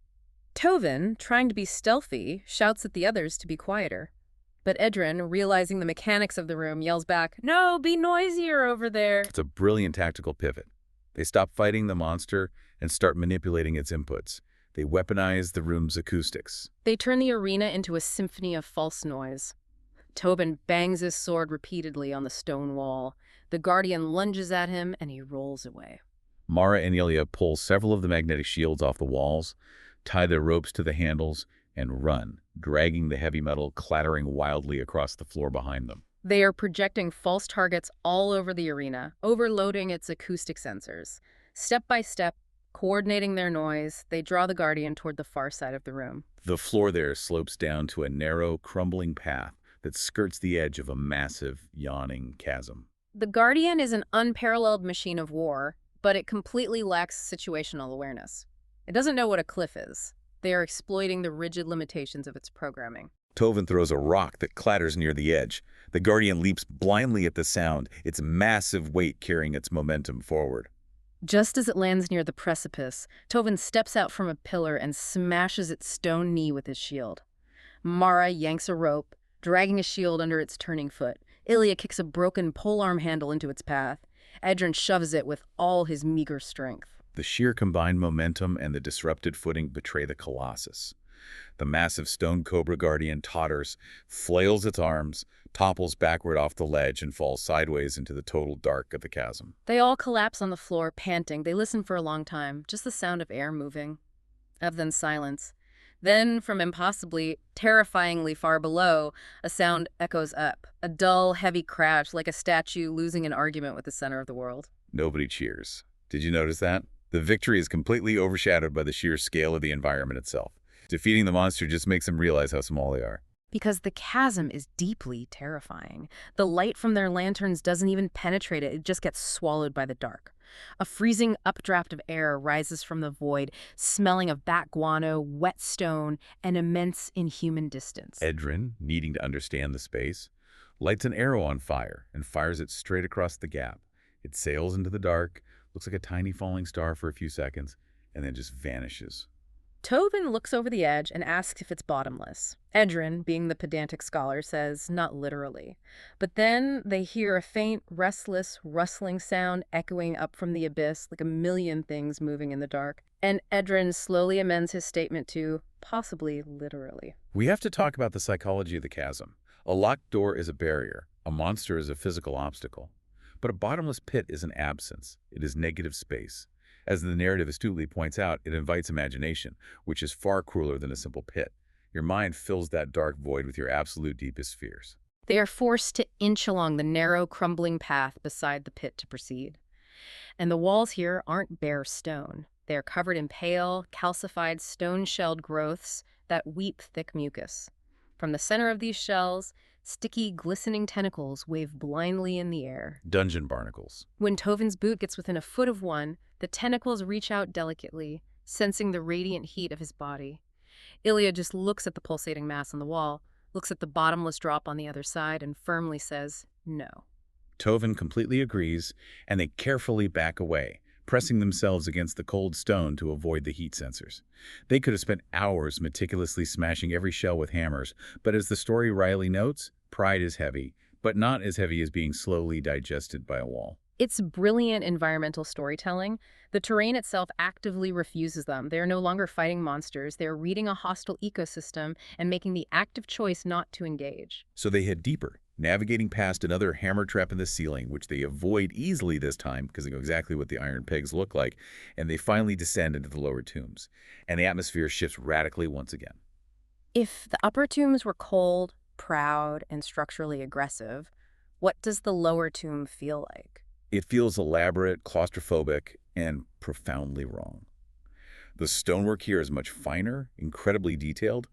Tovin, trying to be stealthy, shouts at the others to be quieter. But Edrin, realizing the mechanics of the room, yells back, "No, be noisier over there." It's a brilliant tactical pivot. They stop fighting the monster and start manipulating its inputs. They weaponize the room's acoustics. They turn the arena into a symphony of false noise. Tovin bangs his sword repeatedly on the stone wall. The Guardian lunges at him, and he rolls away. Mara and Ilya pull several of the magnetic shields off the walls, tie their ropes to the handles, and run, dragging the heavy metal clattering wildly across the floor behind them. They are projecting false targets all over the arena, overloading its acoustic sensors. Step by step, coordinating their noise, they draw the Guardian toward the far side of the room. The floor there slopes down to a narrow, crumbling path that skirts the edge of a massive, yawning chasm. The Guardian is an unparalleled machine of war. but it completely lacks situational awareness. It doesn't know what a cliff is. They are exploiting the rigid limitations of its programming. Tovin throws a rock that clatters near the edge. The Guardian leaps blindly at the sound, its massive weight carrying its momentum forward. Just as it lands near the precipice, Tovin steps out from a pillar and smashes its stone knee with his shield. Mara yanks a rope, dragging a shield under its turning foot. Ilya kicks a broken polearm handle into its path. Edrin shoves it with all his meager strength. The sheer combined momentum and the disrupted footing betray the Colossus. The massive stone cobra guardian totters, flails its arms, topples backward off the ledge, and falls sideways into the total dark of the chasm. They all collapse on the floor, panting. They listen for a long time, just the sound of air moving. Then silence. Then, from impossibly, terrifyingly far below, a sound echoes up. A dull, heavy crash, like a statue losing an argument with the center of the world. Nobody cheers. Did you notice that? The victory is completely overshadowed by the sheer scale of the environment itself. Defeating the monster just makes them realize how small they are. Because the chasm is deeply terrifying. The light from their lanterns doesn't even penetrate it. It just gets swallowed by the dark. A freezing updraft of air rises from the void, smelling of bat guano, wet stone, and immense inhuman distance. Edrin, needing to understand the space, lights an arrow on fire and fires it straight across the gap. It sails into the dark, looks like a tiny falling star for a few seconds, and then just vanishes. Tovin looks over the edge and asks if it's bottomless. Edrin, being the pedantic scholar, says not literally. But then they hear a faint, restless, rustling sound echoing up from the abyss like a million things moving in the dark. And Edrin slowly amends his statement to possibly literally. We have to talk about the psychology of the chasm. A locked door is a barrier. A monster is a physical obstacle. But a bottomless pit is an absence. It is negative space. As the narrative astutely points out, it invites imagination, which is far crueler than a simple pit. Your mind fills that dark void with your absolute deepest fears. They are forced to inch along the narrow, crumbling path beside the pit to proceed. And the walls here aren't bare stone. They are covered in pale, calcified, stone-shelled growths that weep thick mucus. From the center of these shells, sticky, glistening tentacles wave blindly in the air. Dungeon barnacles. When Tovin's boot gets within a foot of one, the tentacles reach out delicately, sensing the radiant heat of his body. Ilya just looks at the pulsating mass on the wall, looks at the bottomless drop on the other side, and firmly says, no. Tovin completely agrees, and they carefully back away, pressing themselves against the cold stone to avoid the heat sensors. They could have spent hours meticulously smashing every shell with hammers, but as the story wryly notes, pride is heavy, but not as heavy as being slowly digested by a wall. It's brilliant environmental storytelling. The terrain itself actively refuses them. They are no longer fighting monsters. They are reading a hostile ecosystem and making the active choice not to engage. So they head deeper, navigating past another hammer trap in the ceiling, which they avoid easily this time because they know exactly what the iron pegs look like, and they finally descend into the lower tombs. And the atmosphere shifts radically once again. If the upper tombs were cold, proud, and structurally aggressive, what does the lower tomb feel like? It feels elaborate, claustrophobic, and profoundly wrong. The stonework here is much finer, incredibly detailed,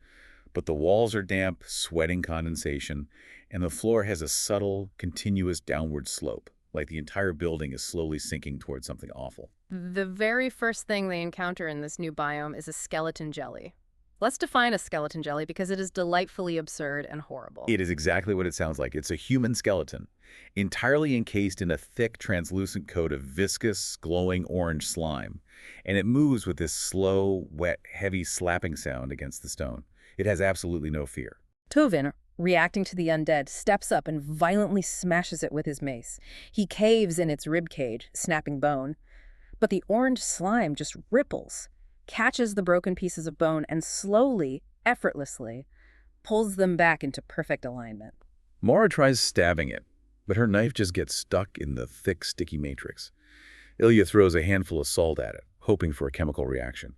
but the walls are damp, sweating condensation, and the floor has a subtle, continuous downward slope, like the entire building is slowly sinking towards something awful. The very first thing they encounter in this new biome is a skeleton jelly. Let's define a skeleton jelly because it is delightfully absurd and horrible. It is exactly what it sounds like. It's a human skeleton, entirely encased in a thick, translucent coat of viscous, glowing orange slime, and it moves with this slow, wet, heavy slapping sound against the stone. It has absolutely no fear. Tovin, reacting to the undead, steps up and violently smashes it with his mace. He caves in its ribcage, snapping bone, but the orange slime just ripples, catches the broken pieces of bone, and slowly, effortlessly, pulls them back into perfect alignment. Mara tries stabbing it, but her knife just gets stuck in the thick, sticky matrix. Ilya throws a handful of salt at it, hoping for a chemical reaction.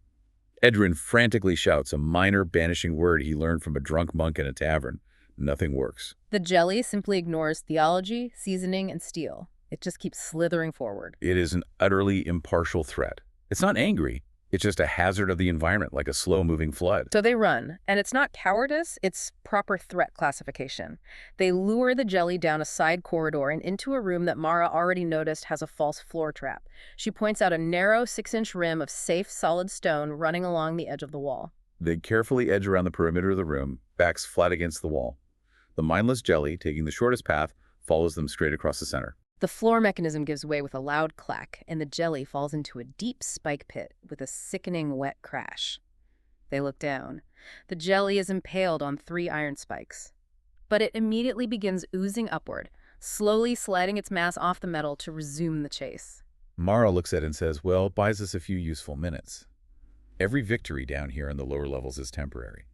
Edrin frantically shouts a minor banishing word he learned from a drunk monk in a tavern. Nothing works. The jelly simply ignores theology, seasoning, and steel. It just keeps slithering forward. It is an utterly impartial threat. It's not angry. It's just a hazard of the environment, like a slow-moving flood. So they run, and it's not cowardice, it's proper threat classification. They lure the jelly down a side corridor and into a room that Mara already noticed has a false floor trap. She points out a narrow 6-inch rim of safe, solid stone running along the edge of the wall. They carefully edge around the perimeter of the room, backs flat against the wall. The mindless jelly, taking the shortest path, follows them straight across the center. The floor mechanism gives way with a loud clack, and the jelly falls into a deep spike pit with a sickening wet crash. They look down. The jelly is impaled on 3 iron spikes. But it immediately begins oozing upward, slowly sliding its mass off the metal to resume the chase. Mara looks at it and says, well, buys us a few useful minutes. Every victory down here in the lower levels is temporary.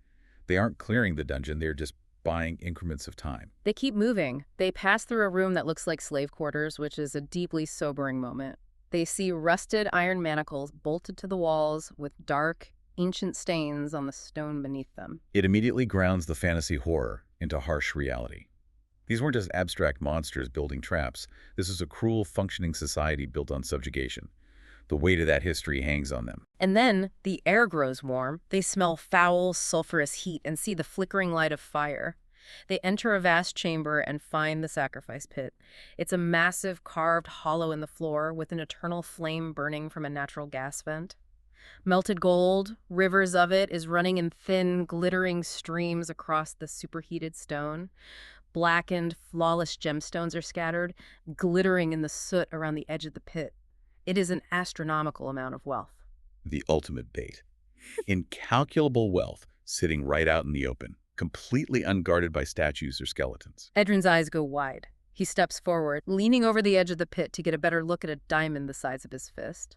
They aren't clearing the dungeon, they're just buying increments of time. They keep moving. They pass through a room that looks like slave quarters, which is a deeply sobering moment. They see rusted iron manacles bolted to the walls with dark, ancient stains on the stone beneath them. It immediately grounds the fantasy horror into harsh reality. These weren't just abstract monsters building traps. This is a cruel, functioning society built on subjugation. The weight of that history hangs on them. And then the air grows warm. They smell foul, sulfurous heat and see the flickering light of fire. They enter a vast chamber and find the sacrifice pit. It's a massive carved hollow in the floor with an eternal flame burning from a natural gas vent. Melted gold, rivers of it, is running in thin, glittering streams across the superheated stone. Blackened, flawless gemstones are scattered, glittering in the soot around the edge of the pit. It is an astronomical amount of wealth. The ultimate bait. Incalculable wealth sitting right out in the open, completely unguarded by statues or skeletons. Edrin's eyes go wide. He steps forward, leaning over the edge of the pit to get a better look at a diamond the size of his fist.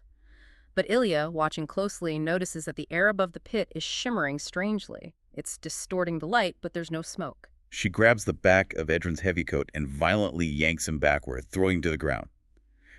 But Ilya, watching closely, notices that the air above the pit is shimmering strangely. It's distorting the light, but there's no smoke. She grabs the back of Edrin's heavy coat and violently yanks him backward, throwing him to the ground.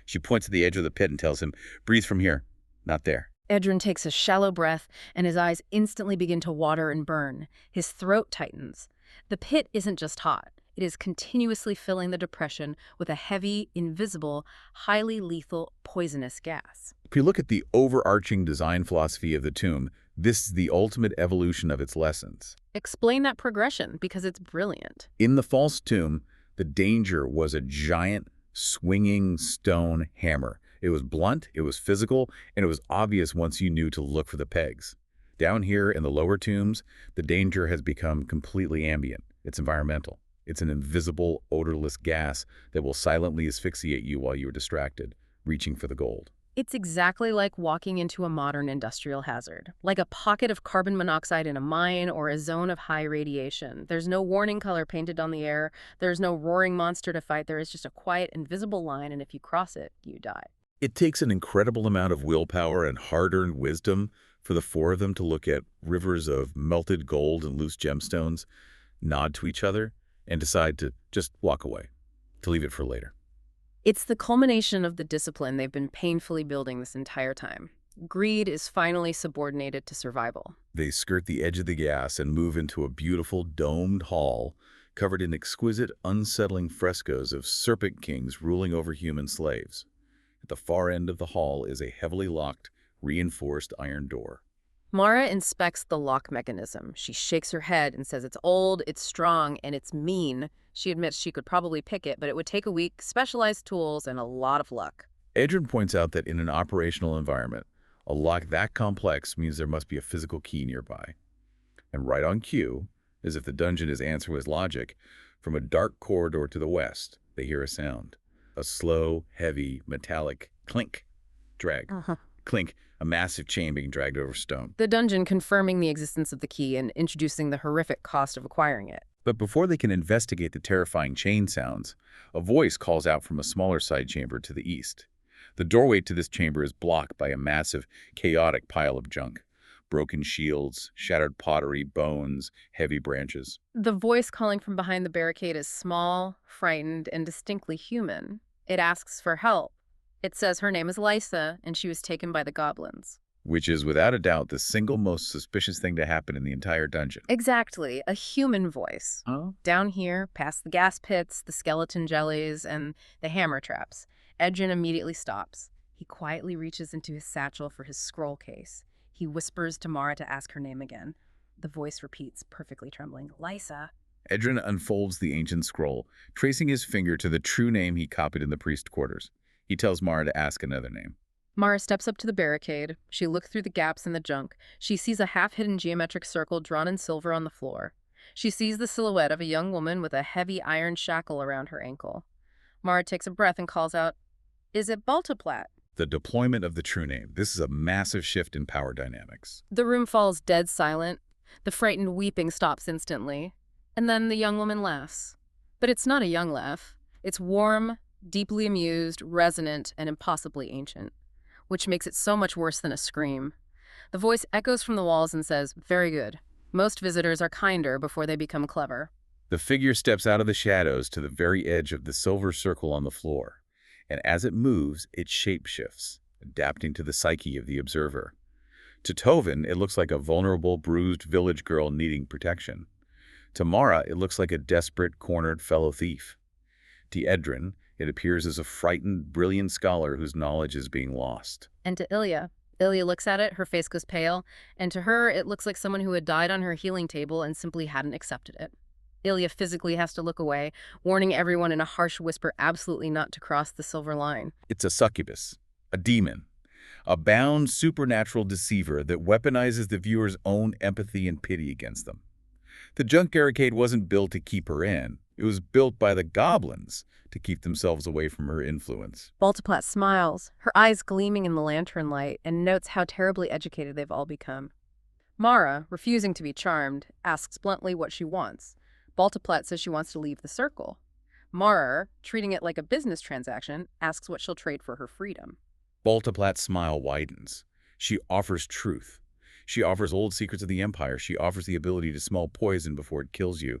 She points to the edge of the pit and tells him, breathe from here, not there. Edrin takes a shallow breath, and his eyes instantly begin to water and burn. His throat tightens. The pit isn't just hot. It is continuously filling the depression with a heavy, invisible, highly lethal, poisonous gas. If you look at the overarching design philosophy of the tomb, this is the ultimate evolution of its lessons. Explain that progression, because it's brilliant. In the false tomb, the danger was a giant, swinging stone hammer. It was blunt, it was physical, and it was obvious once you knew to look for the pegs. Down here in the lower tombs, the danger has become completely ambient. It's environmental. It's an invisible, odorless gas that will silently asphyxiate you while you're distracted, reaching for the gold. It's exactly like walking into a modern industrial hazard, like a pocket of carbon monoxide in a mine or a zone of high radiation. There's no warning color painted on the air. There's no roaring monster to fight. There is just a quiet, invisible line, and if you cross it, you die. It takes an incredible amount of willpower and hard-earned wisdom for the 4 of them to look at rivers of melted gold and loose gemstones, nod to each other, and decide to just walk away, to leave it for later. It's the culmination of the discipline they've been painfully building this entire time. Greed is finally subordinated to survival. They skirt the edge of the gas and move into a beautiful domed hall covered in exquisite, unsettling frescoes of Serpent Kings ruling over human slaves. At the far end of the hall is a heavily locked, reinforced iron door. Mara inspects the lock mechanism. She shakes her head and says it's old, it's strong, and it's mean. She admits she could probably pick it, but it would take a week, specialized tools, and a lot of luck. Edrin points out that in an operational environment, a lock that complex means there must be a physical key nearby. And right on cue, as if the dungeon is answering with logic, from a dark corridor to the west, they hear a sound. A slow, heavy, metallic clink, drag, clink, a massive chain being dragged over stone. The dungeon confirming the existence of the key and introducing the horrific cost of acquiring it. But before they can investigate the terrifying chain sounds, a voice calls out from a smaller side chamber to the east. The doorway to this chamber is blocked by a massive, chaotic pile of junk. Broken shields, shattered pottery, bones, heavy branches. The voice calling from behind the barricade is small, frightened, and distinctly human. It asks for help. It says her name is Lysa, and she was taken by the goblins. Which is without a doubt the single most suspicious thing to happen in the entire dungeon. Exactly, a human voice. Oh? Down here, past the gas pits, the skeleton jellies, and the hammer traps, Edrin immediately stops. He quietly reaches into his satchel for his scroll case. He whispers to Mara to ask her name again. The voice repeats, perfectly trembling, Lysa. Edrin unfolds the ancient scroll, tracing his finger to the true name he copied in the priest quarters. He tells Mara to ask another name. Mara steps up to the barricade. She looks through the gaps in the junk. She sees a half-hidden geometric circle drawn in silver on the floor. She sees the silhouette of a young woman with a heavy iron shackle around her ankle. Mara takes a breath and calls out, Is it Baltoplat? The deployment of the true name. This is a massive shift in power dynamics. The room falls dead silent. The frightened weeping stops instantly. And then the young woman laughs. But it's not a young laugh. It's warm, deeply amused, resonant, and impossibly ancient, which makes it so much worse than a scream. The voice echoes from the walls and says, Very good. Most visitors are kinder before they become clever. The figure steps out of the shadows to the very edge of the silver circle on the floor, and as it moves, it shapeshifts, adapting to the psyche of the observer. To Tovin, it looks like a vulnerable, bruised village girl needing protection. To Mara, it looks like a desperate, cornered fellow thief. To Edrin, it appears as a frightened, brilliant scholar whose knowledge is being lost. And to Ilya looks at it, her face goes pale, and to her, it looks like someone who had died on her healing table and simply hadn't accepted it. Ilya physically has to look away, warning everyone in a harsh whisper absolutely not to cross the silver line. It's a succubus, a demon, a bound supernatural deceiver that weaponizes the viewer's own empathy and pity against them. The junk barricade wasn't built to keep her in. It was built by the goblins to keep themselves away from her influence. Baltoplat smiles, her eyes gleaming in the lantern light, and notes how terribly educated they've all become. Mara, refusing to be charmed, asks bluntly what she wants. Baltoplat says she wants to leave the circle. Mara, treating it like a business transaction, asks what she'll trade for her freedom. Baltoplat's smile widens. She offers truth. She offers old secrets of the Empire. She offers the ability to smell poison before it kills you.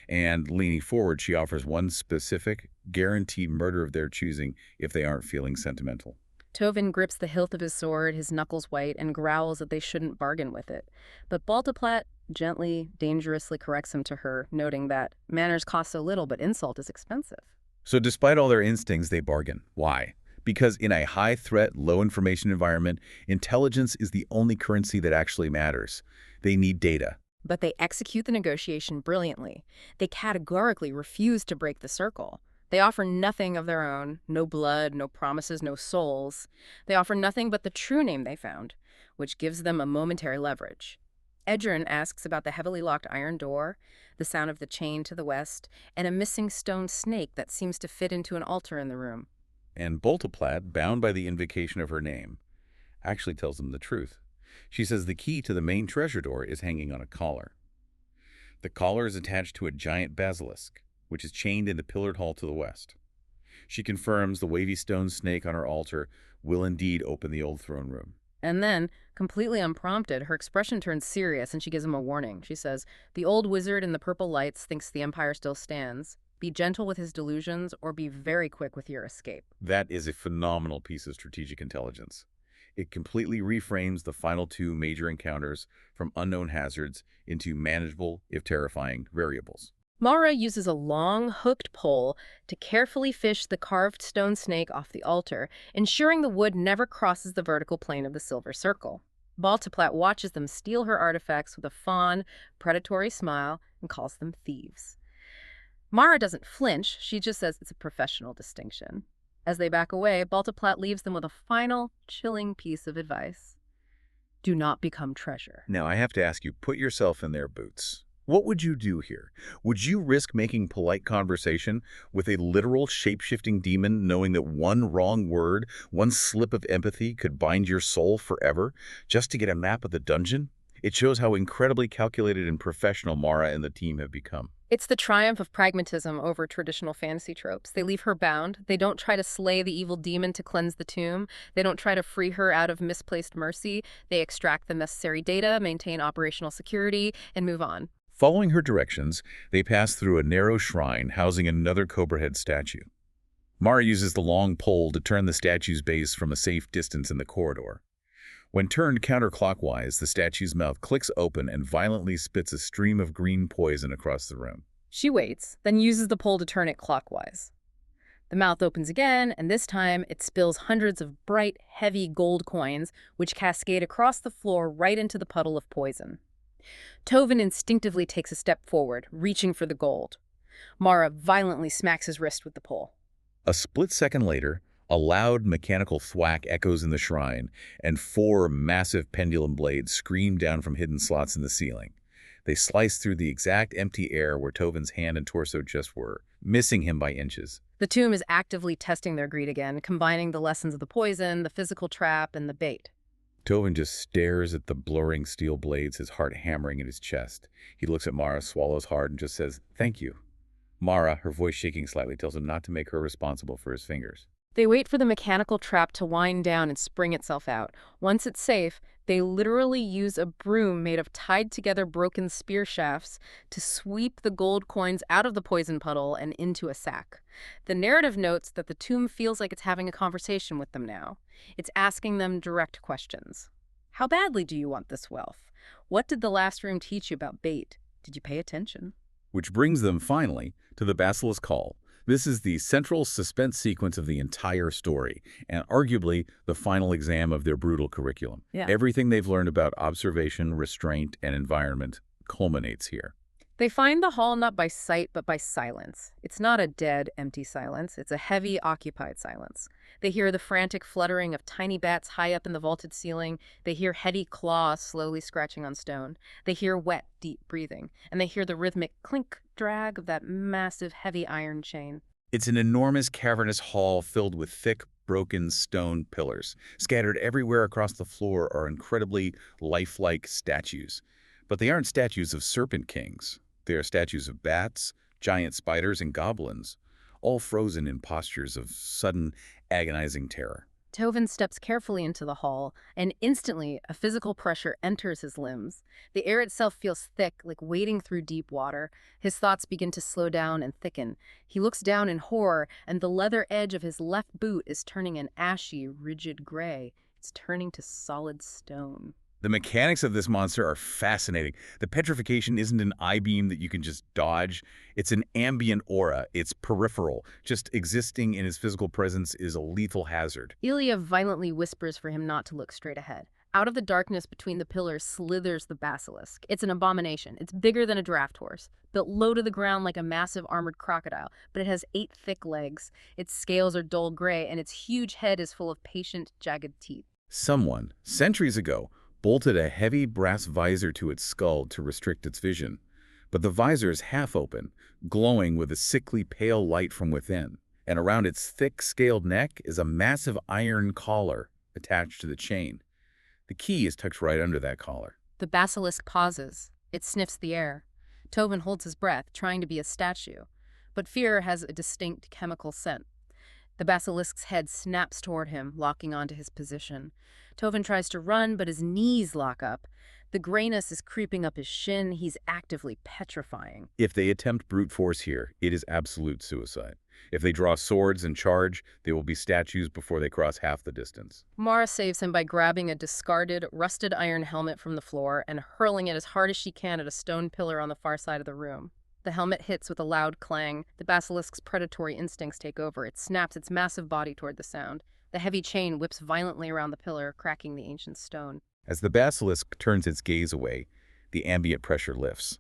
And leaning forward, she offers one specific, guaranteed murder of their choosing if they aren't feeling sentimental. Tovin grips the hilt of his sword, his knuckles white, and growls that they shouldn't bargain with it. But Baltoplat gently, dangerously corrects him to her, noting that manners cost so little, but insult is expensive. So despite all their instincts, they bargain. Why? Because in a high-threat, low-information environment, intelligence is the only currency that actually matters. They need data. But they execute the negotiation brilliantly. They categorically refuse to break the circle. They offer nothing of their own, no blood, no promises, no souls. They offer nothing but the true name they found, which gives them a momentary leverage. Edrin asks about the heavily locked iron door, the sound of the chain to the west, and a missing stone snake that seems to fit into an altar in the room. And Baltoplat, bound by the invocation of her name, actually tells them the truth. She says the key to the main treasure door is hanging on a collar. The collar is attached to a giant basilisk, which is chained in the pillared hall to the west. She confirms the wavy stone snake on her altar will indeed open the old throne room. And then, completely unprompted, her expression turns serious and she gives him a warning. She says, The old wizard in the purple lights thinks the Empire still stands. Be gentle with his delusions or be very quick with your escape. That is a phenomenal piece of strategic intelligence. It completely reframes the final two major encounters from unknown hazards into manageable, if terrifying, variables. Mara uses a long, hooked pole to carefully fish the carved stone snake off the altar, ensuring the wood never crosses the vertical plane of the silver circle. Baltoplat watches them steal her artifacts with a fond, predatory smile and calls them thieves. Mara doesn't flinch, she just says it's a professional distinction. As they back away, Baltoplat leaves them with a final, chilling piece of advice. Do not become treasure. Now, I have to ask you, put yourself in their boots. What would you do here? Would you risk making polite conversation with a literal shape-shifting demon, knowing that one wrong word, one slip of empathy could bind your soul forever, just to get a map of the dungeon? It shows how incredibly calculated and professional Mara and the team have become. It's the triumph of pragmatism over traditional fantasy tropes. They leave her bound. They don't try to slay the evil demon to cleanse the tomb. They don't try to free her out of misplaced mercy. They extract the necessary data, maintain operational security, and move on. Following her directions, they pass through a narrow shrine housing another cobra head statue. Mara uses the long pole to turn the statue's base from a safe distance in the corridor. When turned counterclockwise, the statue's mouth clicks open and violently spits a stream of green poison across the room. She waits, then uses the pole to turn it clockwise. The mouth opens again, and this time it spills hundreds of bright, heavy gold coins, which cascade across the floor right into the puddle of poison. Tovin instinctively takes a step forward, reaching for the gold. Mara violently smacks his wrist with the pole. A split second later, a loud mechanical thwack echoes in the shrine, and 4 massive pendulum blades scream down from hidden slots in the ceiling. They slice through the exact empty air where Tovin's hand and torso just were, missing him by inches. The tomb is actively testing their greed again, combining the lessons of the poison, the physical trap, and the bait. Tovin just stares at the blurring steel blades, his heart hammering in his chest. He looks at Mara, swallows hard, and just says, "Thank you." Mara, her voice shaking slightly, tells him not to make her responsible for his fingers. They wait for the mechanical trap to wind down and spring itself out. Once it's safe, they literally use a broom made of tied-together broken spear shafts to sweep the gold coins out of the poison puddle and into a sack. The narrative notes that the tomb feels like it's having a conversation with them now. It's asking them direct questions. How badly do you want this wealth? What did the last room teach you about bait? Did you pay attention? Which brings them, finally, to the basilisk call. This is the central suspense sequence of the entire story, and arguably the final exam of their brutal curriculum. Yeah. Everything they've learned about observation, restraint, and environment culminates here. They find the hall not by sight, but by silence. It's not a dead, empty silence. It's a heavy, occupied silence. They hear the frantic fluttering of tiny bats high up in the vaulted ceiling. They hear heady claws slowly scratching on stone. They hear wet, deep breathing. And they hear the rhythmic clink, drag of that massive, heavy iron chain. It's an enormous cavernous hall filled with thick, broken stone pillars. Scattered everywhere across the floor are incredibly lifelike statues. But they aren't statues of Serpent Kings. They are statues of bats, giant spiders, and goblins, all frozen in postures of sudden, agonizing terror. Tovin steps carefully into the hall, and instantly a physical pressure enters his limbs. The air itself feels thick, like wading through deep water. His thoughts begin to slow down and thicken. He looks down in horror, and the leather edge of his left boot is turning an ashy, rigid gray. It's turning to solid stone. The mechanics of this monster are fascinating. The petrification isn't an I-beam that you can just dodge. It's an ambient aura. It's peripheral. Just existing in his physical presence is a lethal hazard. Ilya violently whispers for him not to look straight ahead. Out of the darkness between the pillars slithers the basilisk. It's an abomination. It's bigger than a draft horse, built low to the ground like a massive armored crocodile, but it has 8 thick legs. Its scales are dull gray, and its huge head is full of patient, jagged teeth. Someone, centuries ago, bolted a heavy brass visor to its skull to restrict its vision. But the visor is half open, glowing with a sickly pale light from within. And around its thick, scaled neck is a massive iron collar attached to the chain. The key is tucked right under that collar. The basilisk pauses. It sniffs the air. Tovin holds his breath, trying to be a statue. But fear has a distinct chemical scent. The basilisk's head snaps toward him, locking onto his position. Tovin tries to run, but his knees lock up. The grayness is creeping up his shin. He's actively petrifying. If they attempt brute force here, it is absolute suicide. If they draw swords and charge, they will be statues before they cross half the distance. Mara saves him by grabbing a discarded, rusted iron helmet from the floor and hurling it as hard as she can at a stone pillar on the far side of the room. The helmet hits with a loud clang. The basilisk's predatory instincts take over. It snaps its massive body toward the sound. The heavy chain whips violently around the pillar, cracking the ancient stone. As the basilisk turns its gaze away, the ambient pressure lifts.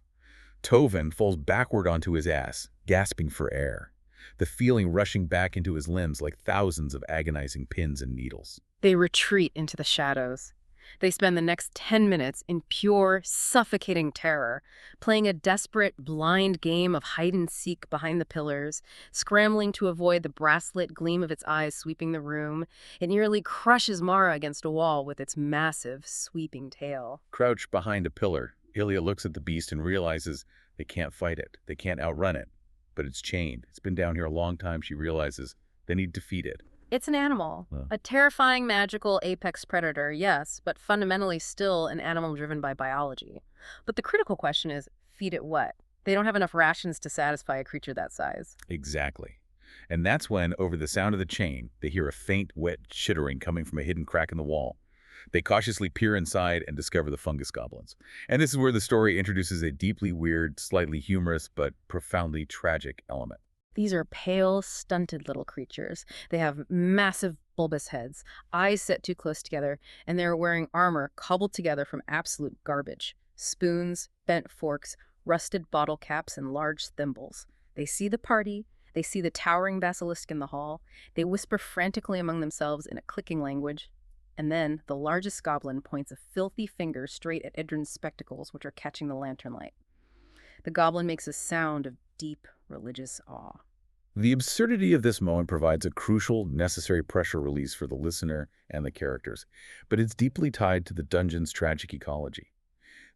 Tovin falls backward onto his ass, gasping for air, the feeling rushing back into his limbs like thousands of agonizing pins and needles. They retreat into the shadows. They spend the next 10 minutes in pure, suffocating terror, playing a desperate, blind game of hide-and-seek behind the pillars, scrambling to avoid the brass-lit gleam of its eyes sweeping the room. It nearly crushes Mara against a wall with its massive, sweeping tail. Crouched behind a pillar, Ilya looks at the beast and realizes they can't fight it. They can't outrun it. But it's chained. It's been down here a long time. She realizes they need to feed it. It's an animal. A terrifying, magical apex predator, yes, but fundamentally still an animal driven by biology. But the critical question is, feed it what? They don't have enough rations to satisfy a creature that size. Exactly. And that's when, over the sound of the chain, they hear a faint, wet chittering coming from a hidden crack in the wall. They cautiously peer inside and discover the fungus goblins. And this is where the story introduces a deeply weird, slightly humorous, but profoundly tragic element. These are pale, stunted little creatures. They have massive bulbous heads, eyes set too close together, and they're wearing armor cobbled together from absolute garbage. Spoons, bent forks, rusted bottle caps, and large thimbles. They see the party. They see the towering basilisk in the hall. They whisper frantically among themselves in a clicking language. And then the largest goblin points a filthy finger straight at Idrin's spectacles, which are catching the lantern light. The goblin makes a sound of deep religious awe. The absurdity of this moment provides a crucial, necessary pressure release for the listener and the characters, but it's deeply tied to the dungeon's tragic ecology.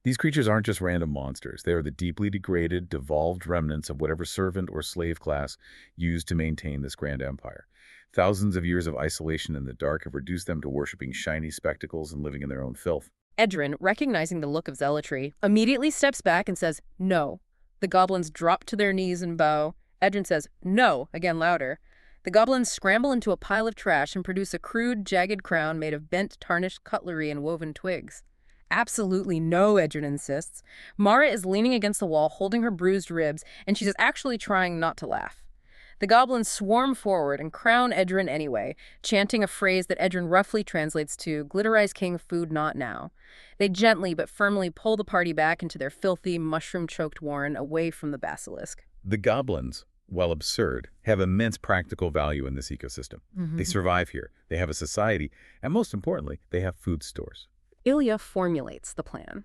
These creatures aren't just random monsters. They are the deeply degraded, devolved remnants of whatever servant or slave class used to maintain this grand empire. Thousands of years of isolation in the dark have reduced them to worshipping shiny spectacles and living in their own filth. Edrin, recognizing the look of zealotry, immediately steps back and says, "No." The goblins drop to their knees and bow. Edrin says, "No," again louder. The goblins scramble into a pile of trash and produce a crude, jagged crown made of bent, tarnished cutlery and woven twigs. "Absolutely no," Edrin insists. Mara is leaning against the wall, holding her bruised ribs, and she's actually trying not to laugh. The goblins swarm forward and crown Edrin anyway, chanting a phrase that Edrin roughly translates to, "Glitterize king, food not now." They gently but firmly pull the party back into their filthy, mushroom-choked warren away from the basilisk. The goblins, while absurd, have immense practical value in this ecosystem. They survive here, they have a society, and most importantly, they have food stores. Ilya formulates the plan.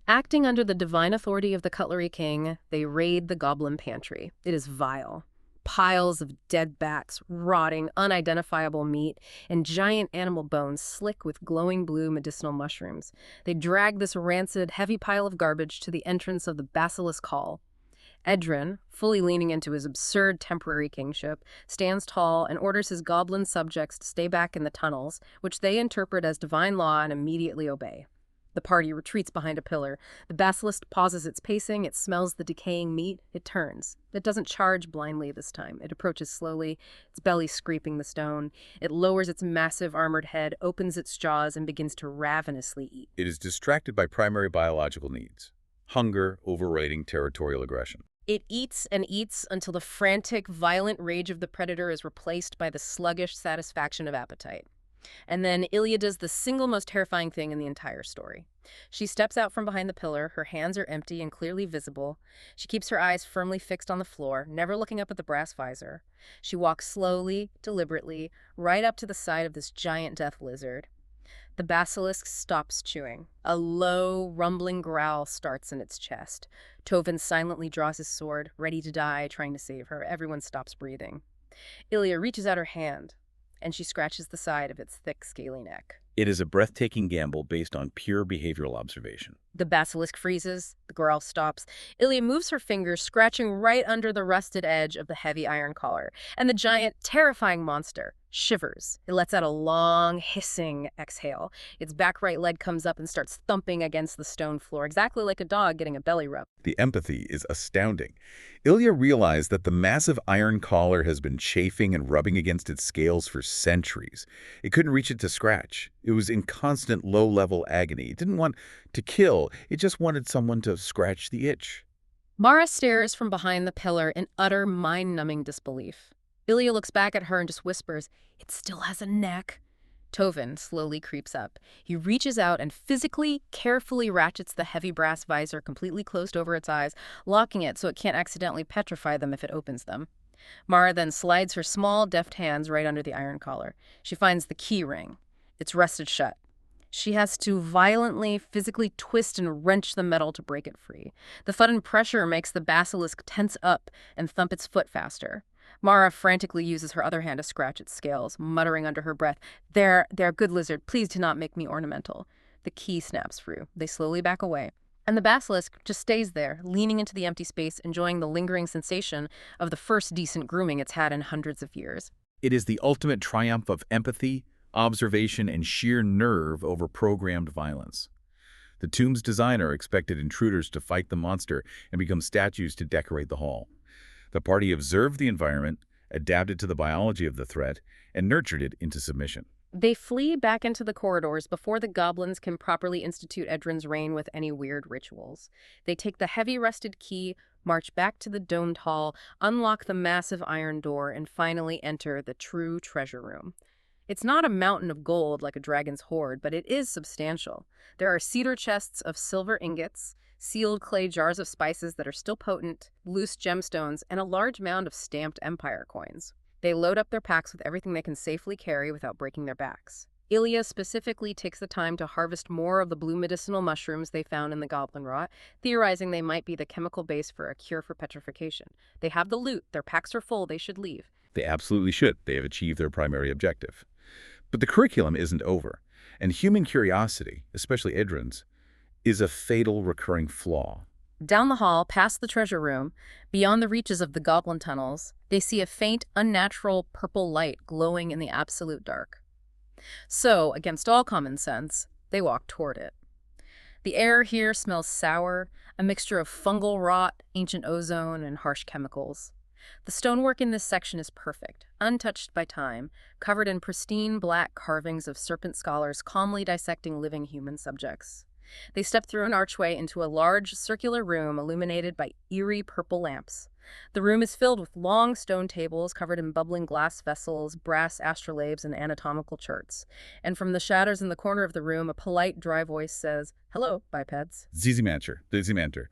Acting under the divine authority of the Cutlery King, they raid the goblin pantry. It is vile. Piles of dead bats, rotting, unidentifiable meat, and giant animal bones slick with glowing blue medicinal mushrooms. They drag this rancid, heavy pile of garbage to the entrance of the basilisk hall. Edrin, fully leaning into his absurd temporary kingship, stands tall and orders his goblin subjects to stay back in the tunnels, which they interpret as divine law and immediately obey. The party retreats behind a pillar. The basilisk pauses its pacing. It smells the decaying meat. It turns. It doesn't charge blindly this time. It approaches slowly, its belly scraping the stone. It lowers its massive armored head, opens its jaws, and begins to ravenously eat. It is distracted by primary biological needs: hunger, overriding territorial aggression. It eats and eats until the frantic, violent rage of the predator is replaced by the sluggish satisfaction of appetite. And then Ilya does the single most terrifying thing in the entire story. She steps out from behind the pillar. Her hands are empty and clearly visible. She keeps her eyes firmly fixed on the floor, never looking up at the brass visor. She walks slowly, deliberately, right up to the side of this giant death lizard. The basilisk stops chewing. A low, rumbling growl starts in its chest. Tovin silently draws his sword, ready to die, trying to save her. Everyone stops breathing. Ilya reaches out her hand, and she scratches the side of its thick, scaly neck. It is a breathtaking gamble based on pure behavioral observation. The basilisk freezes. The growl stops. Ilya moves her fingers, scratching right under the rusted edge of the heavy iron collar. And the giant, terrifying monster shivers. It lets out a long, hissing exhale. Its back right leg comes up and starts thumping against the stone floor, exactly like a dog getting a belly rub. The empathy is astounding. Ilya realized that the massive iron collar has been chafing and rubbing against its scales for centuries. It couldn't reach it to scratch. It was in constant low-level agony. It didn't want to kill. It just wanted someone to scratch the itch. Mara stares from behind the pillar in utter, mind-numbing disbelief. Ilya looks back at her and just whispers, "It still has a neck." Tovin slowly creeps up. He reaches out and physically, carefully ratchets the heavy brass visor completely closed over its eyes, locking it so it can't accidentally petrify them if it opens them. Mara then slides her small, deft hands right under the iron collar. She finds the key ring. It's rusted shut. She has to violently, physically twist and wrench the metal to break it free. The sudden pressure makes the basilisk tense up and thump its foot faster. Mara frantically uses her other hand to scratch its scales, muttering under her breath, There, good lizard, please do not make me ornamental." The key snaps free. They slowly back away. And the basilisk just stays there, leaning into the empty space, enjoying the lingering sensation of the first decent grooming it's had in hundreds of years. It is the ultimate triumph of empathy, observation, and sheer nerve over programmed violence. The tomb's designer expected intruders to fight the monster and become statues to decorate the hall. The party observed the environment, adapted to the biology of the threat, and nurtured it into submission. They flee back into the corridors before the goblins can properly institute Edrin's reign with any weird rituals. They take the heavy rusted key, march back to the domed hall, unlock the massive iron door, and finally enter the true treasure room. It's not a mountain of gold like a dragon's hoard, but it is substantial. There are cedar chests of silver ingots, sealed clay jars of spices that are still potent, loose gemstones, and a large mound of stamped empire coins. They load up their packs with everything they can safely carry without breaking their backs. Ilya specifically takes the time to harvest more of the blue medicinal mushrooms they found in the goblin rot, theorizing they might be the chemical base for a cure for petrification. They have the loot, their packs are full, they should leave. They absolutely should. They have achieved their primary objective. But the curriculum isn't over, and human curiosity, especially Edrin's, is a fatal recurring flaw. Down the hall, past the treasure room, beyond the reaches of the goblin tunnels, they see a faint, unnatural purple light glowing in the absolute dark. So, against all common sense, they walk toward it. The air here smells sour, a mixture of fungal rot, ancient ozone, and harsh chemicals. The stonework in this section is perfect, untouched by time, covered in pristine black carvings of serpent scholars calmly dissecting living human subjects. They step through an archway into a large, circular room illuminated by eerie purple lamps. The room is filled with long stone tables covered in bubbling glass vessels, brass astrolabes, and anatomical charts. And from the shadows in the corner of the room, a polite, dry voice says, "Hello, bipeds." Xiximanter,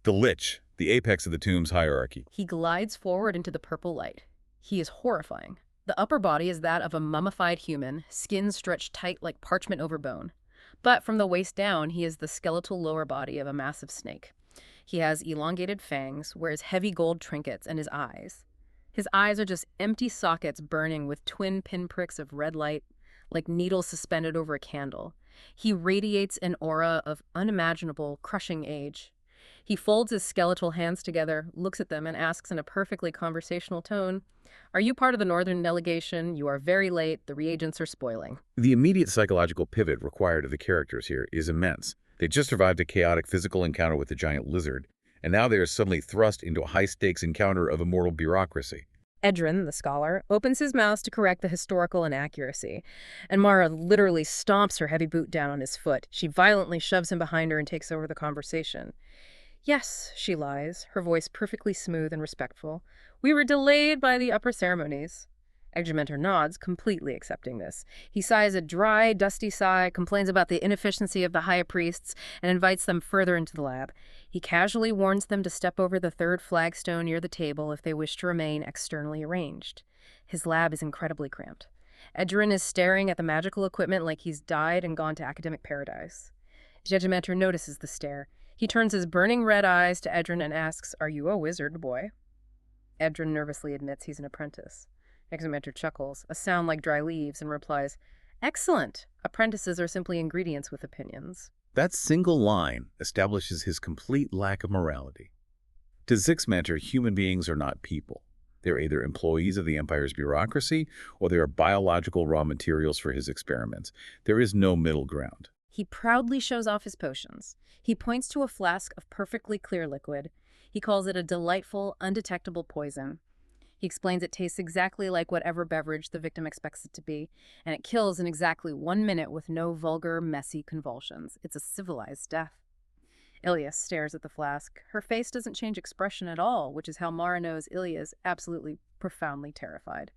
the lich, the apex of the tomb's hierarchy. He glides forward into the purple light. He is horrifying. The upper body is that of a mummified human, skin stretched tight like parchment over bone. But from the waist down, he is the skeletal lower body of a massive snake. He has elongated fangs, wears heavy gold trinkets, and his eyes. His eyes are just empty sockets burning with twin pinpricks of red light, like needles suspended over a candle. He radiates an aura of unimaginable, crushing age. He folds his skeletal hands together, looks at them, and asks in a perfectly conversational tone, "Are you part of the northern delegation? You are very late. The reagents are spoiling." The immediate psychological pivot required of the characters here is immense. They just survived a chaotic physical encounter with the giant lizard, and now they are suddenly thrust into a high-stakes encounter of immortal bureaucracy. Edrin, the scholar, opens his mouth to correct the historical inaccuracy, and Mara literally stomps her heavy boot down on his foot. She violently shoves him behind her and takes over the conversation. "Yes," she lies, her voice perfectly smooth and respectful. "We were delayed by the upper ceremonies." Xiximanter nods, completely accepting this. He sighs a dry, dusty sigh, complains about the inefficiency of the high priests, and invites them further into the lab. He casually warns them to step over the third flagstone near the table if they wish to remain externally arranged. His lab is incredibly cramped. Edrin is staring at the magical equipment like he's died and gone to academic paradise. Xiximanter notices the stare. He turns his burning red eyes to Edrin and asks, "Are you a wizard, boy?" Edrin nervously admits he's an apprentice. Xiximanter chuckles, a sound like dry leaves, and replies, "Excellent. Apprentices are simply ingredients with opinions." That single line establishes his complete lack of morality. To Xiximanter, human beings are not people. They're either employees of the Empire's bureaucracy, or they are biological raw materials for his experiments. There is no middle ground. He proudly shows off his potions. He points to a flask of perfectly clear liquid. He calls it a delightful, undetectable poison. He explains it tastes exactly like whatever beverage the victim expects it to be, and it kills in exactly 1 minute with no vulgar, messy convulsions. It's a civilized death. Ilya stares at the flask. Her face doesn't change expression at all, which is how Mara knows Ilya is absolutely, profoundly terrified.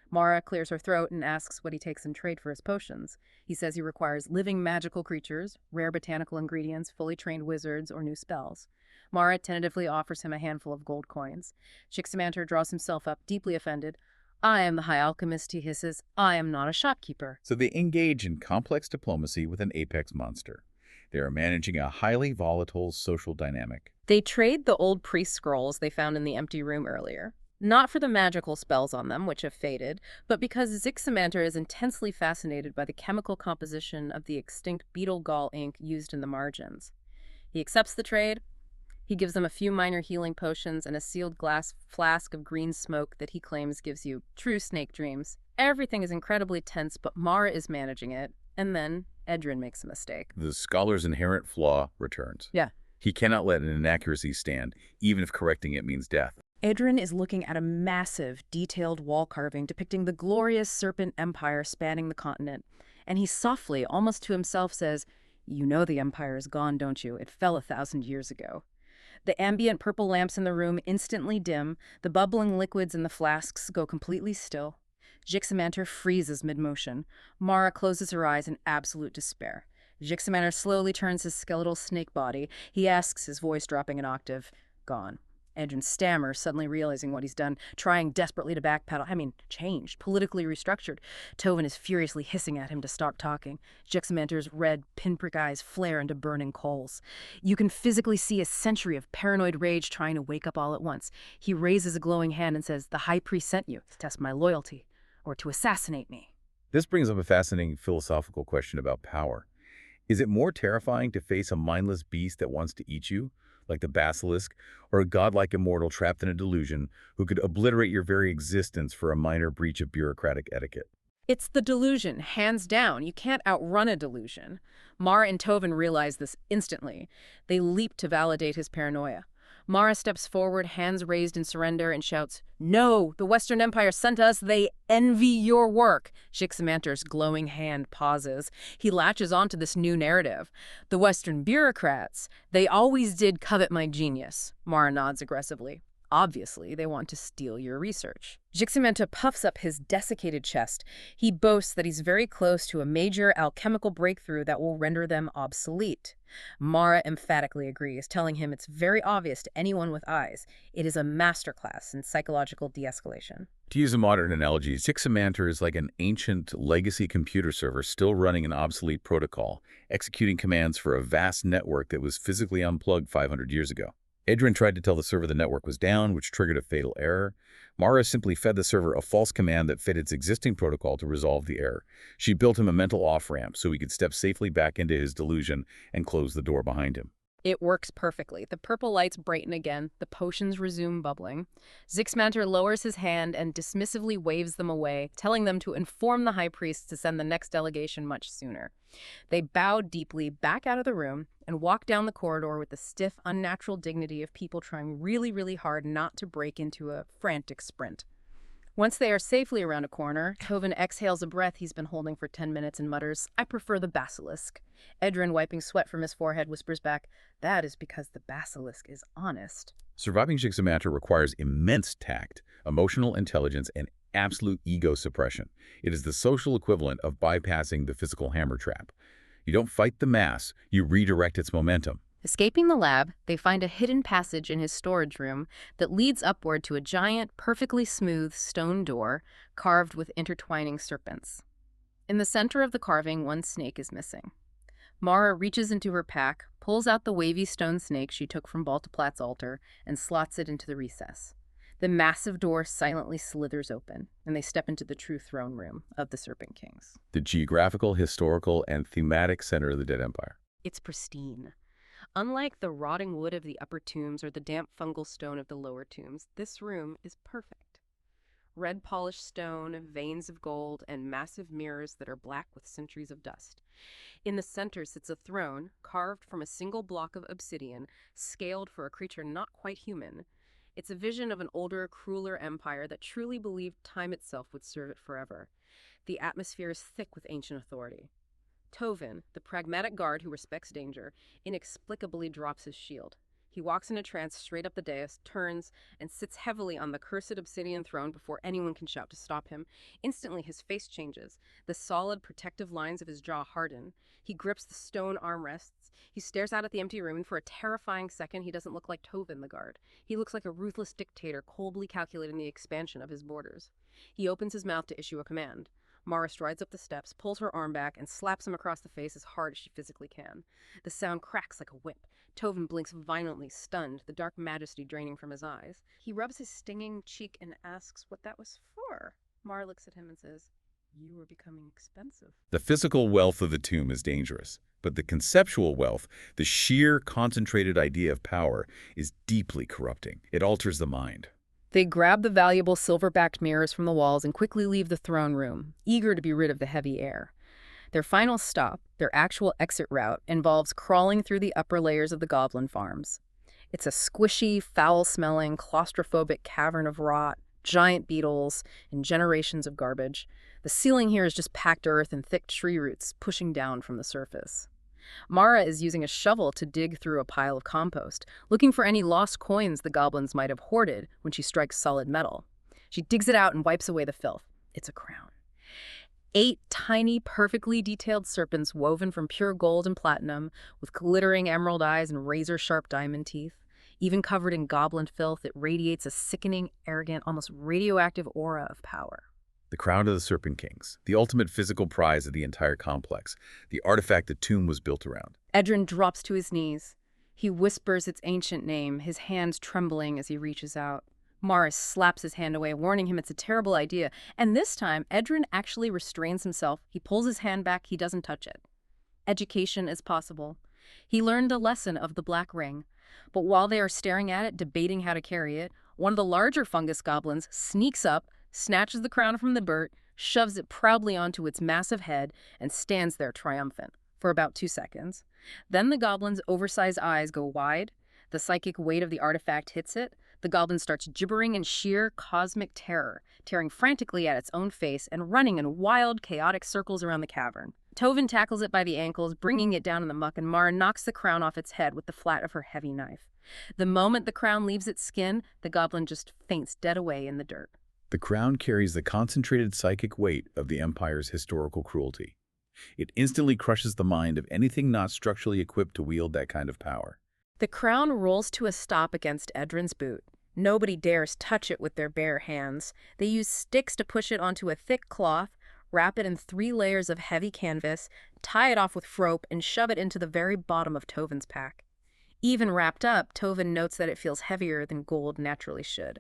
Mara clears her throat and asks what he takes in trade for his potions. He says he requires living magical creatures, rare botanical ingredients, fully trained wizards, or new spells. Mara tentatively offers him a handful of gold coins. Xiximanter draws himself up, deeply offended. "I am the high alchemist," he hisses. "I am not a shopkeeper." So they engage in complex diplomacy with an apex monster. They are managing a highly volatile social dynamic. They trade the old priest scrolls they found in the empty room earlier. Not for the magical spells on them, which have faded, but because Xiximanter is intensely fascinated by the chemical composition of the extinct beetle gall ink used in the margins. He accepts the trade. He gives them a few minor healing potions and a sealed glass flask of green smoke that he claims gives you true snake dreams. Everything is incredibly tense, but Mara is managing it. And then Edrin makes a mistake. The scholar's inherent flaw returns. Yeah. He cannot let an inaccuracy stand, even if correcting it means death. Adrian is looking at a massive, detailed wall carving depicting the glorious Serpent Empire spanning the continent, and he softly, almost to himself, says, "You know the Empire is gone, don't you? It fell 1,000 years ago." The ambient purple lamps in the room instantly dim, the bubbling liquids in the flasks go completely still. Xiximanter freezes mid-motion. Mara closes her eyes in absolute despair. Xiximanter slowly turns his skeletal snake body. He asks, his voice dropping an octave, "Gone." Edrin stammers, suddenly realizing what he's done, trying desperately to changed, politically restructured. Tovin is furiously hissing at him to stop talking. Xiximanter's red, pinprick eyes flare into burning coals. You can physically see a century of paranoid rage trying to wake up all at once. He raises a glowing hand and says, "The High Priest sent you to test my loyalty, or to assassinate me." This brings up a fascinating philosophical question about power. Is it more terrifying to face a mindless beast that wants to eat you, like the basilisk, or a godlike immortal trapped in a delusion who could obliterate your very existence for a minor breach of bureaucratic etiquette? It's the delusion, hands down. You can't outrun a delusion. Mara and Tovin realize this instantly. They leap to validate his paranoia. Mara steps forward, hands raised in surrender, and shouts, "No! The Western Empire sent us! They envy your work!" Xiximanter's glowing hand pauses. He latches onto this new narrative. "The Western bureaucrats, they always did covet my genius." Mara nods aggressively. "Obviously, they want to steal your research." Xiximanter puffs up his desiccated chest. He boasts that he's very close to a major alchemical breakthrough that will render them obsolete. Mara emphatically agrees, telling him it's very obvious to anyone with eyes. It is a masterclass in psychological de-escalation. To use a modern analogy, Xiximanter is like an ancient legacy computer server still running an obsolete protocol, executing commands for a vast network that was physically unplugged 500 years ago. Adrian tried to tell the server the network was down, which triggered a fatal error. Mara simply fed the server a false command that fit its existing protocol to resolve the error. She built him a mental off-ramp so he could step safely back into his delusion and close the door behind him. It works perfectly. The purple lights brighten again. The potions resume bubbling. Xiximanter lowers his hand and dismissively waves them away, telling them to inform the High Priest to send the next delegation much sooner. They bow deeply back out of the room and walk down the corridor with the stiff, unnatural dignity of people trying really, really hard not to break into a frantic sprint. Once they are safely around a corner, Tovin exhales a breath he's been holding for 10 minutes and mutters, "I prefer the basilisk." Edrin, wiping sweat from his forehead, whispers back, "That is because the basilisk is honest." Surviving Xiximanter requires immense tact, emotional intelligence, and absolute ego suppression. It is the social equivalent of bypassing the physical hammer trap. You don't fight the mass, you redirect its momentum. Escaping the lab, they find a hidden passage in his storage room that leads upward to a giant, perfectly smooth stone door carved with intertwining serpents. In the center of the carving, one snake is missing. Mara reaches into her pack, pulls out the wavy stone snake she took from Baltoplat's altar, and slots it into the recess. The massive door silently slithers open, and they step into the true throne room of the Serpent Kings. The geographical, historical, and thematic center of the Dead Empire. It's pristine. Unlike the rotting wood of the upper tombs or the damp fungal stone of the lower tombs, this room is perfect. Red polished stone, veins of gold, and massive mirrors that are black with centuries of dust. In the center sits a throne, carved from a single block of obsidian, scaled for a creature not quite human. It's a vision of an older, crueler empire that truly believed time itself would serve it forever. The atmosphere is thick with ancient authority. Tovin, the pragmatic guard who respects danger, inexplicably drops his shield. He walks in a trance straight up the dais, turns, and sits heavily on the cursed obsidian throne before anyone can shout to stop him. Instantly, his face changes. The solid, protective lines of his jaw harden. He grips the stone armrests. He stares out at the empty room, and for a terrifying second, he doesn't look like Tovin, the guard. He looks like a ruthless dictator, coldly calculating the expansion of his borders. He opens his mouth to issue a command. Mara strides up the steps, pulls her arm back, and slaps him across the face as hard as she physically can. The sound cracks like a whip. Tovin blinks violently, stunned, the dark majesty draining from his eyes. He rubs his stinging cheek and asks what that was for. Mara looks at him and says, "You are becoming expensive." The physical wealth of the tomb is dangerous, but the conceptual wealth, the sheer concentrated idea of power, is deeply corrupting. It alters the mind. They grab the valuable silver-backed mirrors from the walls and quickly leave the throne room, eager to be rid of the heavy air. Their final stop, their actual exit route, involves crawling through the upper layers of the goblin farms. It's a squishy, foul-smelling, claustrophobic cavern of rot, giant beetles, and generations of garbage. The ceiling here is just packed earth and thick tree roots pushing down from the surface. Mara is using a shovel to dig through a pile of compost, looking for any lost coins the goblins might have hoarded when she strikes solid metal. She digs it out and wipes away the filth. It's a crown. 8 tiny, perfectly detailed serpents woven from pure gold and platinum, with glittering emerald eyes and razor-sharp diamond teeth. Even covered in goblin filth, it radiates a sickening, arrogant, almost radioactive aura of power. The crown of the Serpent Kings, the ultimate physical prize of the entire complex, the artifact the tomb was built around. Edrin drops to his knees. He whispers its ancient name, his hands trembling as he reaches out. Morris slaps his hand away, warning him it's a terrible idea. And this time, Edrin actually restrains himself. He pulls his hand back. He doesn't touch it. Education is possible. He learned a lesson of the Black Ring. But while they are staring at it, debating how to carry it, one of the larger fungus goblins sneaks up, snatches the crown from the birt, shoves it proudly onto its massive head, and stands there triumphant for about 2 seconds. Then the goblin's oversized eyes go wide. The psychic weight of the artifact hits it. The goblin starts gibbering in sheer cosmic terror, tearing frantically at its own face and running in wild, chaotic circles around the cavern. Tovin tackles it by the ankles, bringing it down in the muck, and Mara knocks the crown off its head with the flat of her heavy knife. The moment the crown leaves its skin, the goblin just faints dead away in the dirt. The crown carries the concentrated psychic weight of the Empire's historical cruelty. It instantly crushes the mind of anything not structurally equipped to wield that kind of power. The crown rolls to a stop against Edrin's boot. Nobody dares touch it with their bare hands. They use sticks to push it onto a thick cloth, wrap it in 3 layers of heavy canvas, tie it off with rope, and shove it into the very bottom of Tovin's pack. Even wrapped up, Tovin notes that it feels heavier than gold naturally should.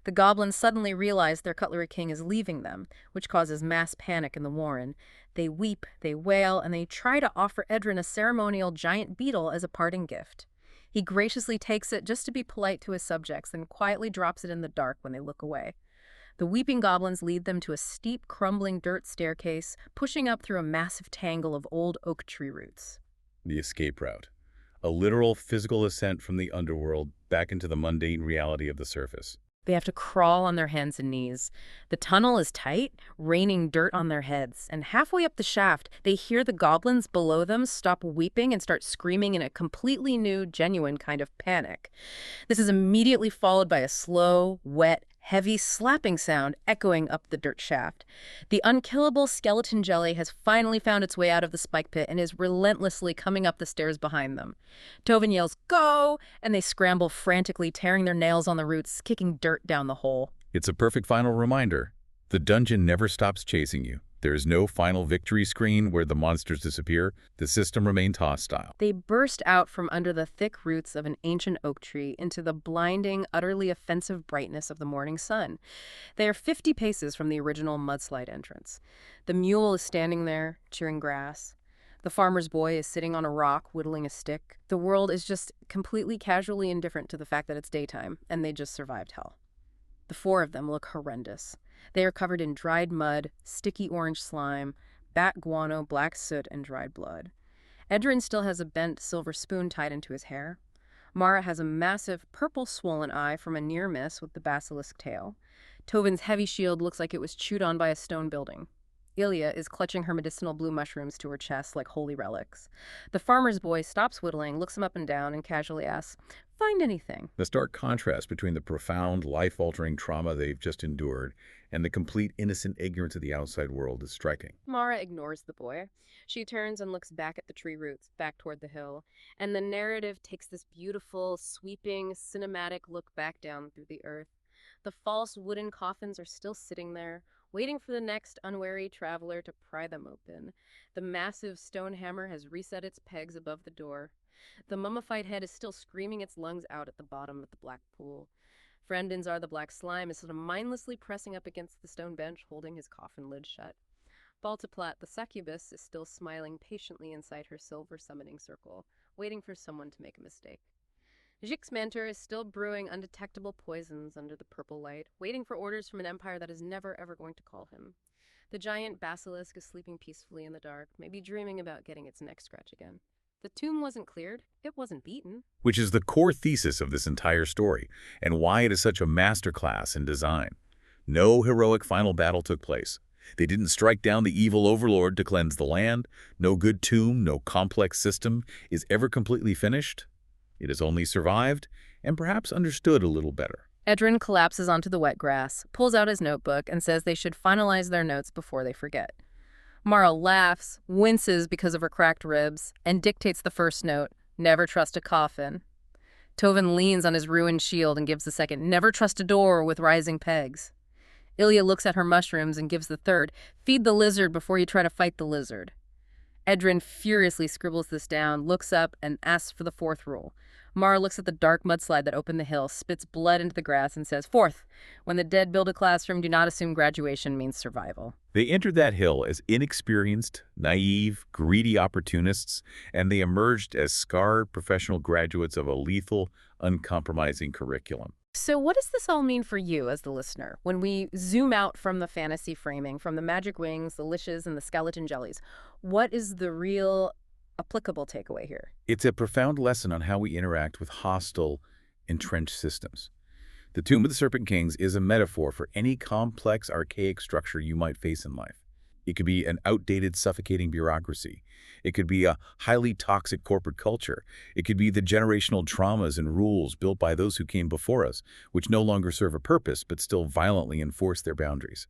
The goblins suddenly realize their cutlery king is leaving them, which causes mass panic in the warren. They weep, they wail, and they try to offer Edrin a ceremonial giant beetle as a parting gift. He graciously takes it just to be polite to his subjects, then quietly drops it in the dark when they look away. The weeping goblins lead them to a steep, crumbling dirt staircase, pushing up through a massive tangle of old oak tree roots. The escape route. A literal physical ascent from the underworld back into the mundane reality of the surface. They have to crawl on their hands and knees. The tunnel is tight, raining dirt on their heads, and halfway up the shaft, they hear the goblins below them stop weeping and start screaming in a completely new, genuine kind of panic. This is immediately followed by a slow, wet, heavy slapping sound echoing up the dirt shaft. The unkillable skeleton jelly has finally found its way out of the spike pit and is relentlessly coming up the stairs behind them. Tovin yells, "Go!" and they scramble frantically, tearing their nails on the roots, kicking dirt down the hole. It's a perfect final reminder. The dungeon never stops chasing you. There is no final victory screen where the monsters disappear. The system remains hostile. They burst out from under the thick roots of an ancient oak tree into the blinding, utterly offensive brightness of the morning sun. They are 50 paces from the original mudslide entrance. The mule is standing there, chewing grass. The farmer's boy is sitting on a rock, whittling a stick. The world is just completely casually indifferent to the fact that it's daytime, and they just survived hell. The 4 of them look horrendous. They are covered in dried mud, sticky orange slime, bat guano, black soot, and dried blood. Edrin still has a bent silver spoon tied into his hair. Mara has a massive purple swollen eye from a near miss with the basilisk tail. Tovin's heavy shield looks like it was chewed on by a stone building. Ilya is clutching her medicinal blue mushrooms to her chest like holy relics. The farmer's boy stops whittling, looks him up and down, and casually asks, "Find anything?" The stark contrast between the profound, life-altering trauma they've just endured and the complete innocent ignorance of the outside world is striking. Mara ignores the boy. She turns and looks back at the tree roots, back toward the hill, and the narrative takes this beautiful, sweeping, cinematic look back down through the earth. The false wooden coffins are still sitting there, waiting for the next unwary traveler to pry them open. The massive stone hammer has reset its pegs above the door. The mummified head is still screaming its lungs out at the bottom of the black pool. Frendinzar the black slime is sort of mindlessly pressing up against the stone bench, holding his coffin lid shut. Baltoplat the succubus is still smiling patiently inside her silver summoning circle, waiting for someone to make a mistake. Xiximanter is still brewing undetectable poisons under the purple light, waiting for orders from an empire that is never ever going to call him. The giant basilisk is sleeping peacefully in the dark, maybe dreaming about getting its neck scratch again. The tomb wasn't cleared, it wasn't beaten. Which is the core thesis of this entire story, and why it is such a masterclass in design. No heroic final battle took place. They didn't strike down the evil overlord to cleanse the land. No good tomb, no complex system is ever completely finished. It has only survived, and perhaps understood a little better. Edrin collapses onto the wet grass, pulls out his notebook, and says they should finalize their notes before they forget. Mara laughs, winces because of her cracked ribs, and dictates the first note, never trust a coffin. Tovin leans on his ruined shield and gives the second, never trust a door with rising pegs. Ilya looks at her mushrooms and gives the third, feed the lizard before you try to fight the lizard. Edrin furiously scribbles this down, looks up, and asks for the fourth rule. Mara looks at the dark mudslide that opened the hill, spits blood into the grass, and says, fourth, when the dead build a classroom, do not assume graduation means survival. They entered that hill as inexperienced, naive, greedy opportunists, and they emerged as scarred professional graduates of a lethal, uncompromising curriculum. So what does this all mean for you as the listener? When we zoom out from the fantasy framing, from the magic wings, the liches, and the skeleton jellies, what is the real applicable takeaway here? It's a profound lesson on how we interact with hostile, entrenched systems. The Tomb of the Serpent Kings is a metaphor for any complex, archaic structure you might face in life. It could be an outdated, suffocating bureaucracy. It could be a highly toxic corporate culture. It could be the generational traumas and rules built by those who came before us, which no longer serve a purpose but still violently enforce their boundaries.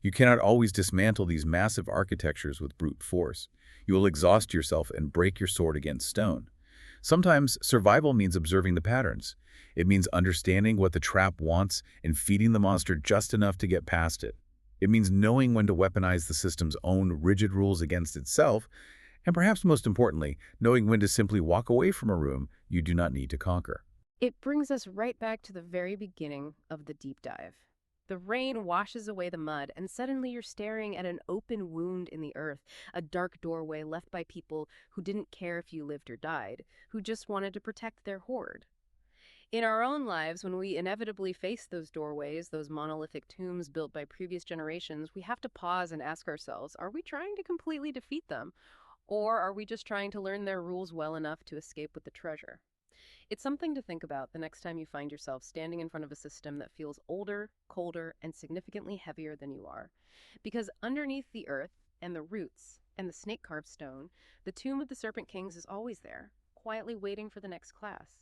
You cannot always dismantle these massive architectures with brute force. You will exhaust yourself and break your sword against stone. Sometimes survival means observing the patterns. It means understanding what the trap wants and feeding the monster just enough to get past it. It means knowing when to weaponize the system's own rigid rules against itself, and perhaps most importantly, knowing when to simply walk away from a room you do not need to conquer. It brings us right back to the very beginning of the deep dive. The rain washes away the mud, and suddenly you're staring at an open wound in the earth, a dark doorway left by people who didn't care if you lived or died, who just wanted to protect their hoard. In our own lives, when we inevitably face those doorways, those monolithic tombs built by previous generations, we have to pause and ask ourselves, are we trying to completely defeat them? Or are we just trying to learn their rules well enough to escape with the treasure? It's something to think about the next time you find yourself standing in front of a system that feels older, colder, and significantly heavier than you are. Because underneath the earth and the roots and the snake-carved stone, the tomb of the Serpent Kings is always there, quietly waiting for the next class.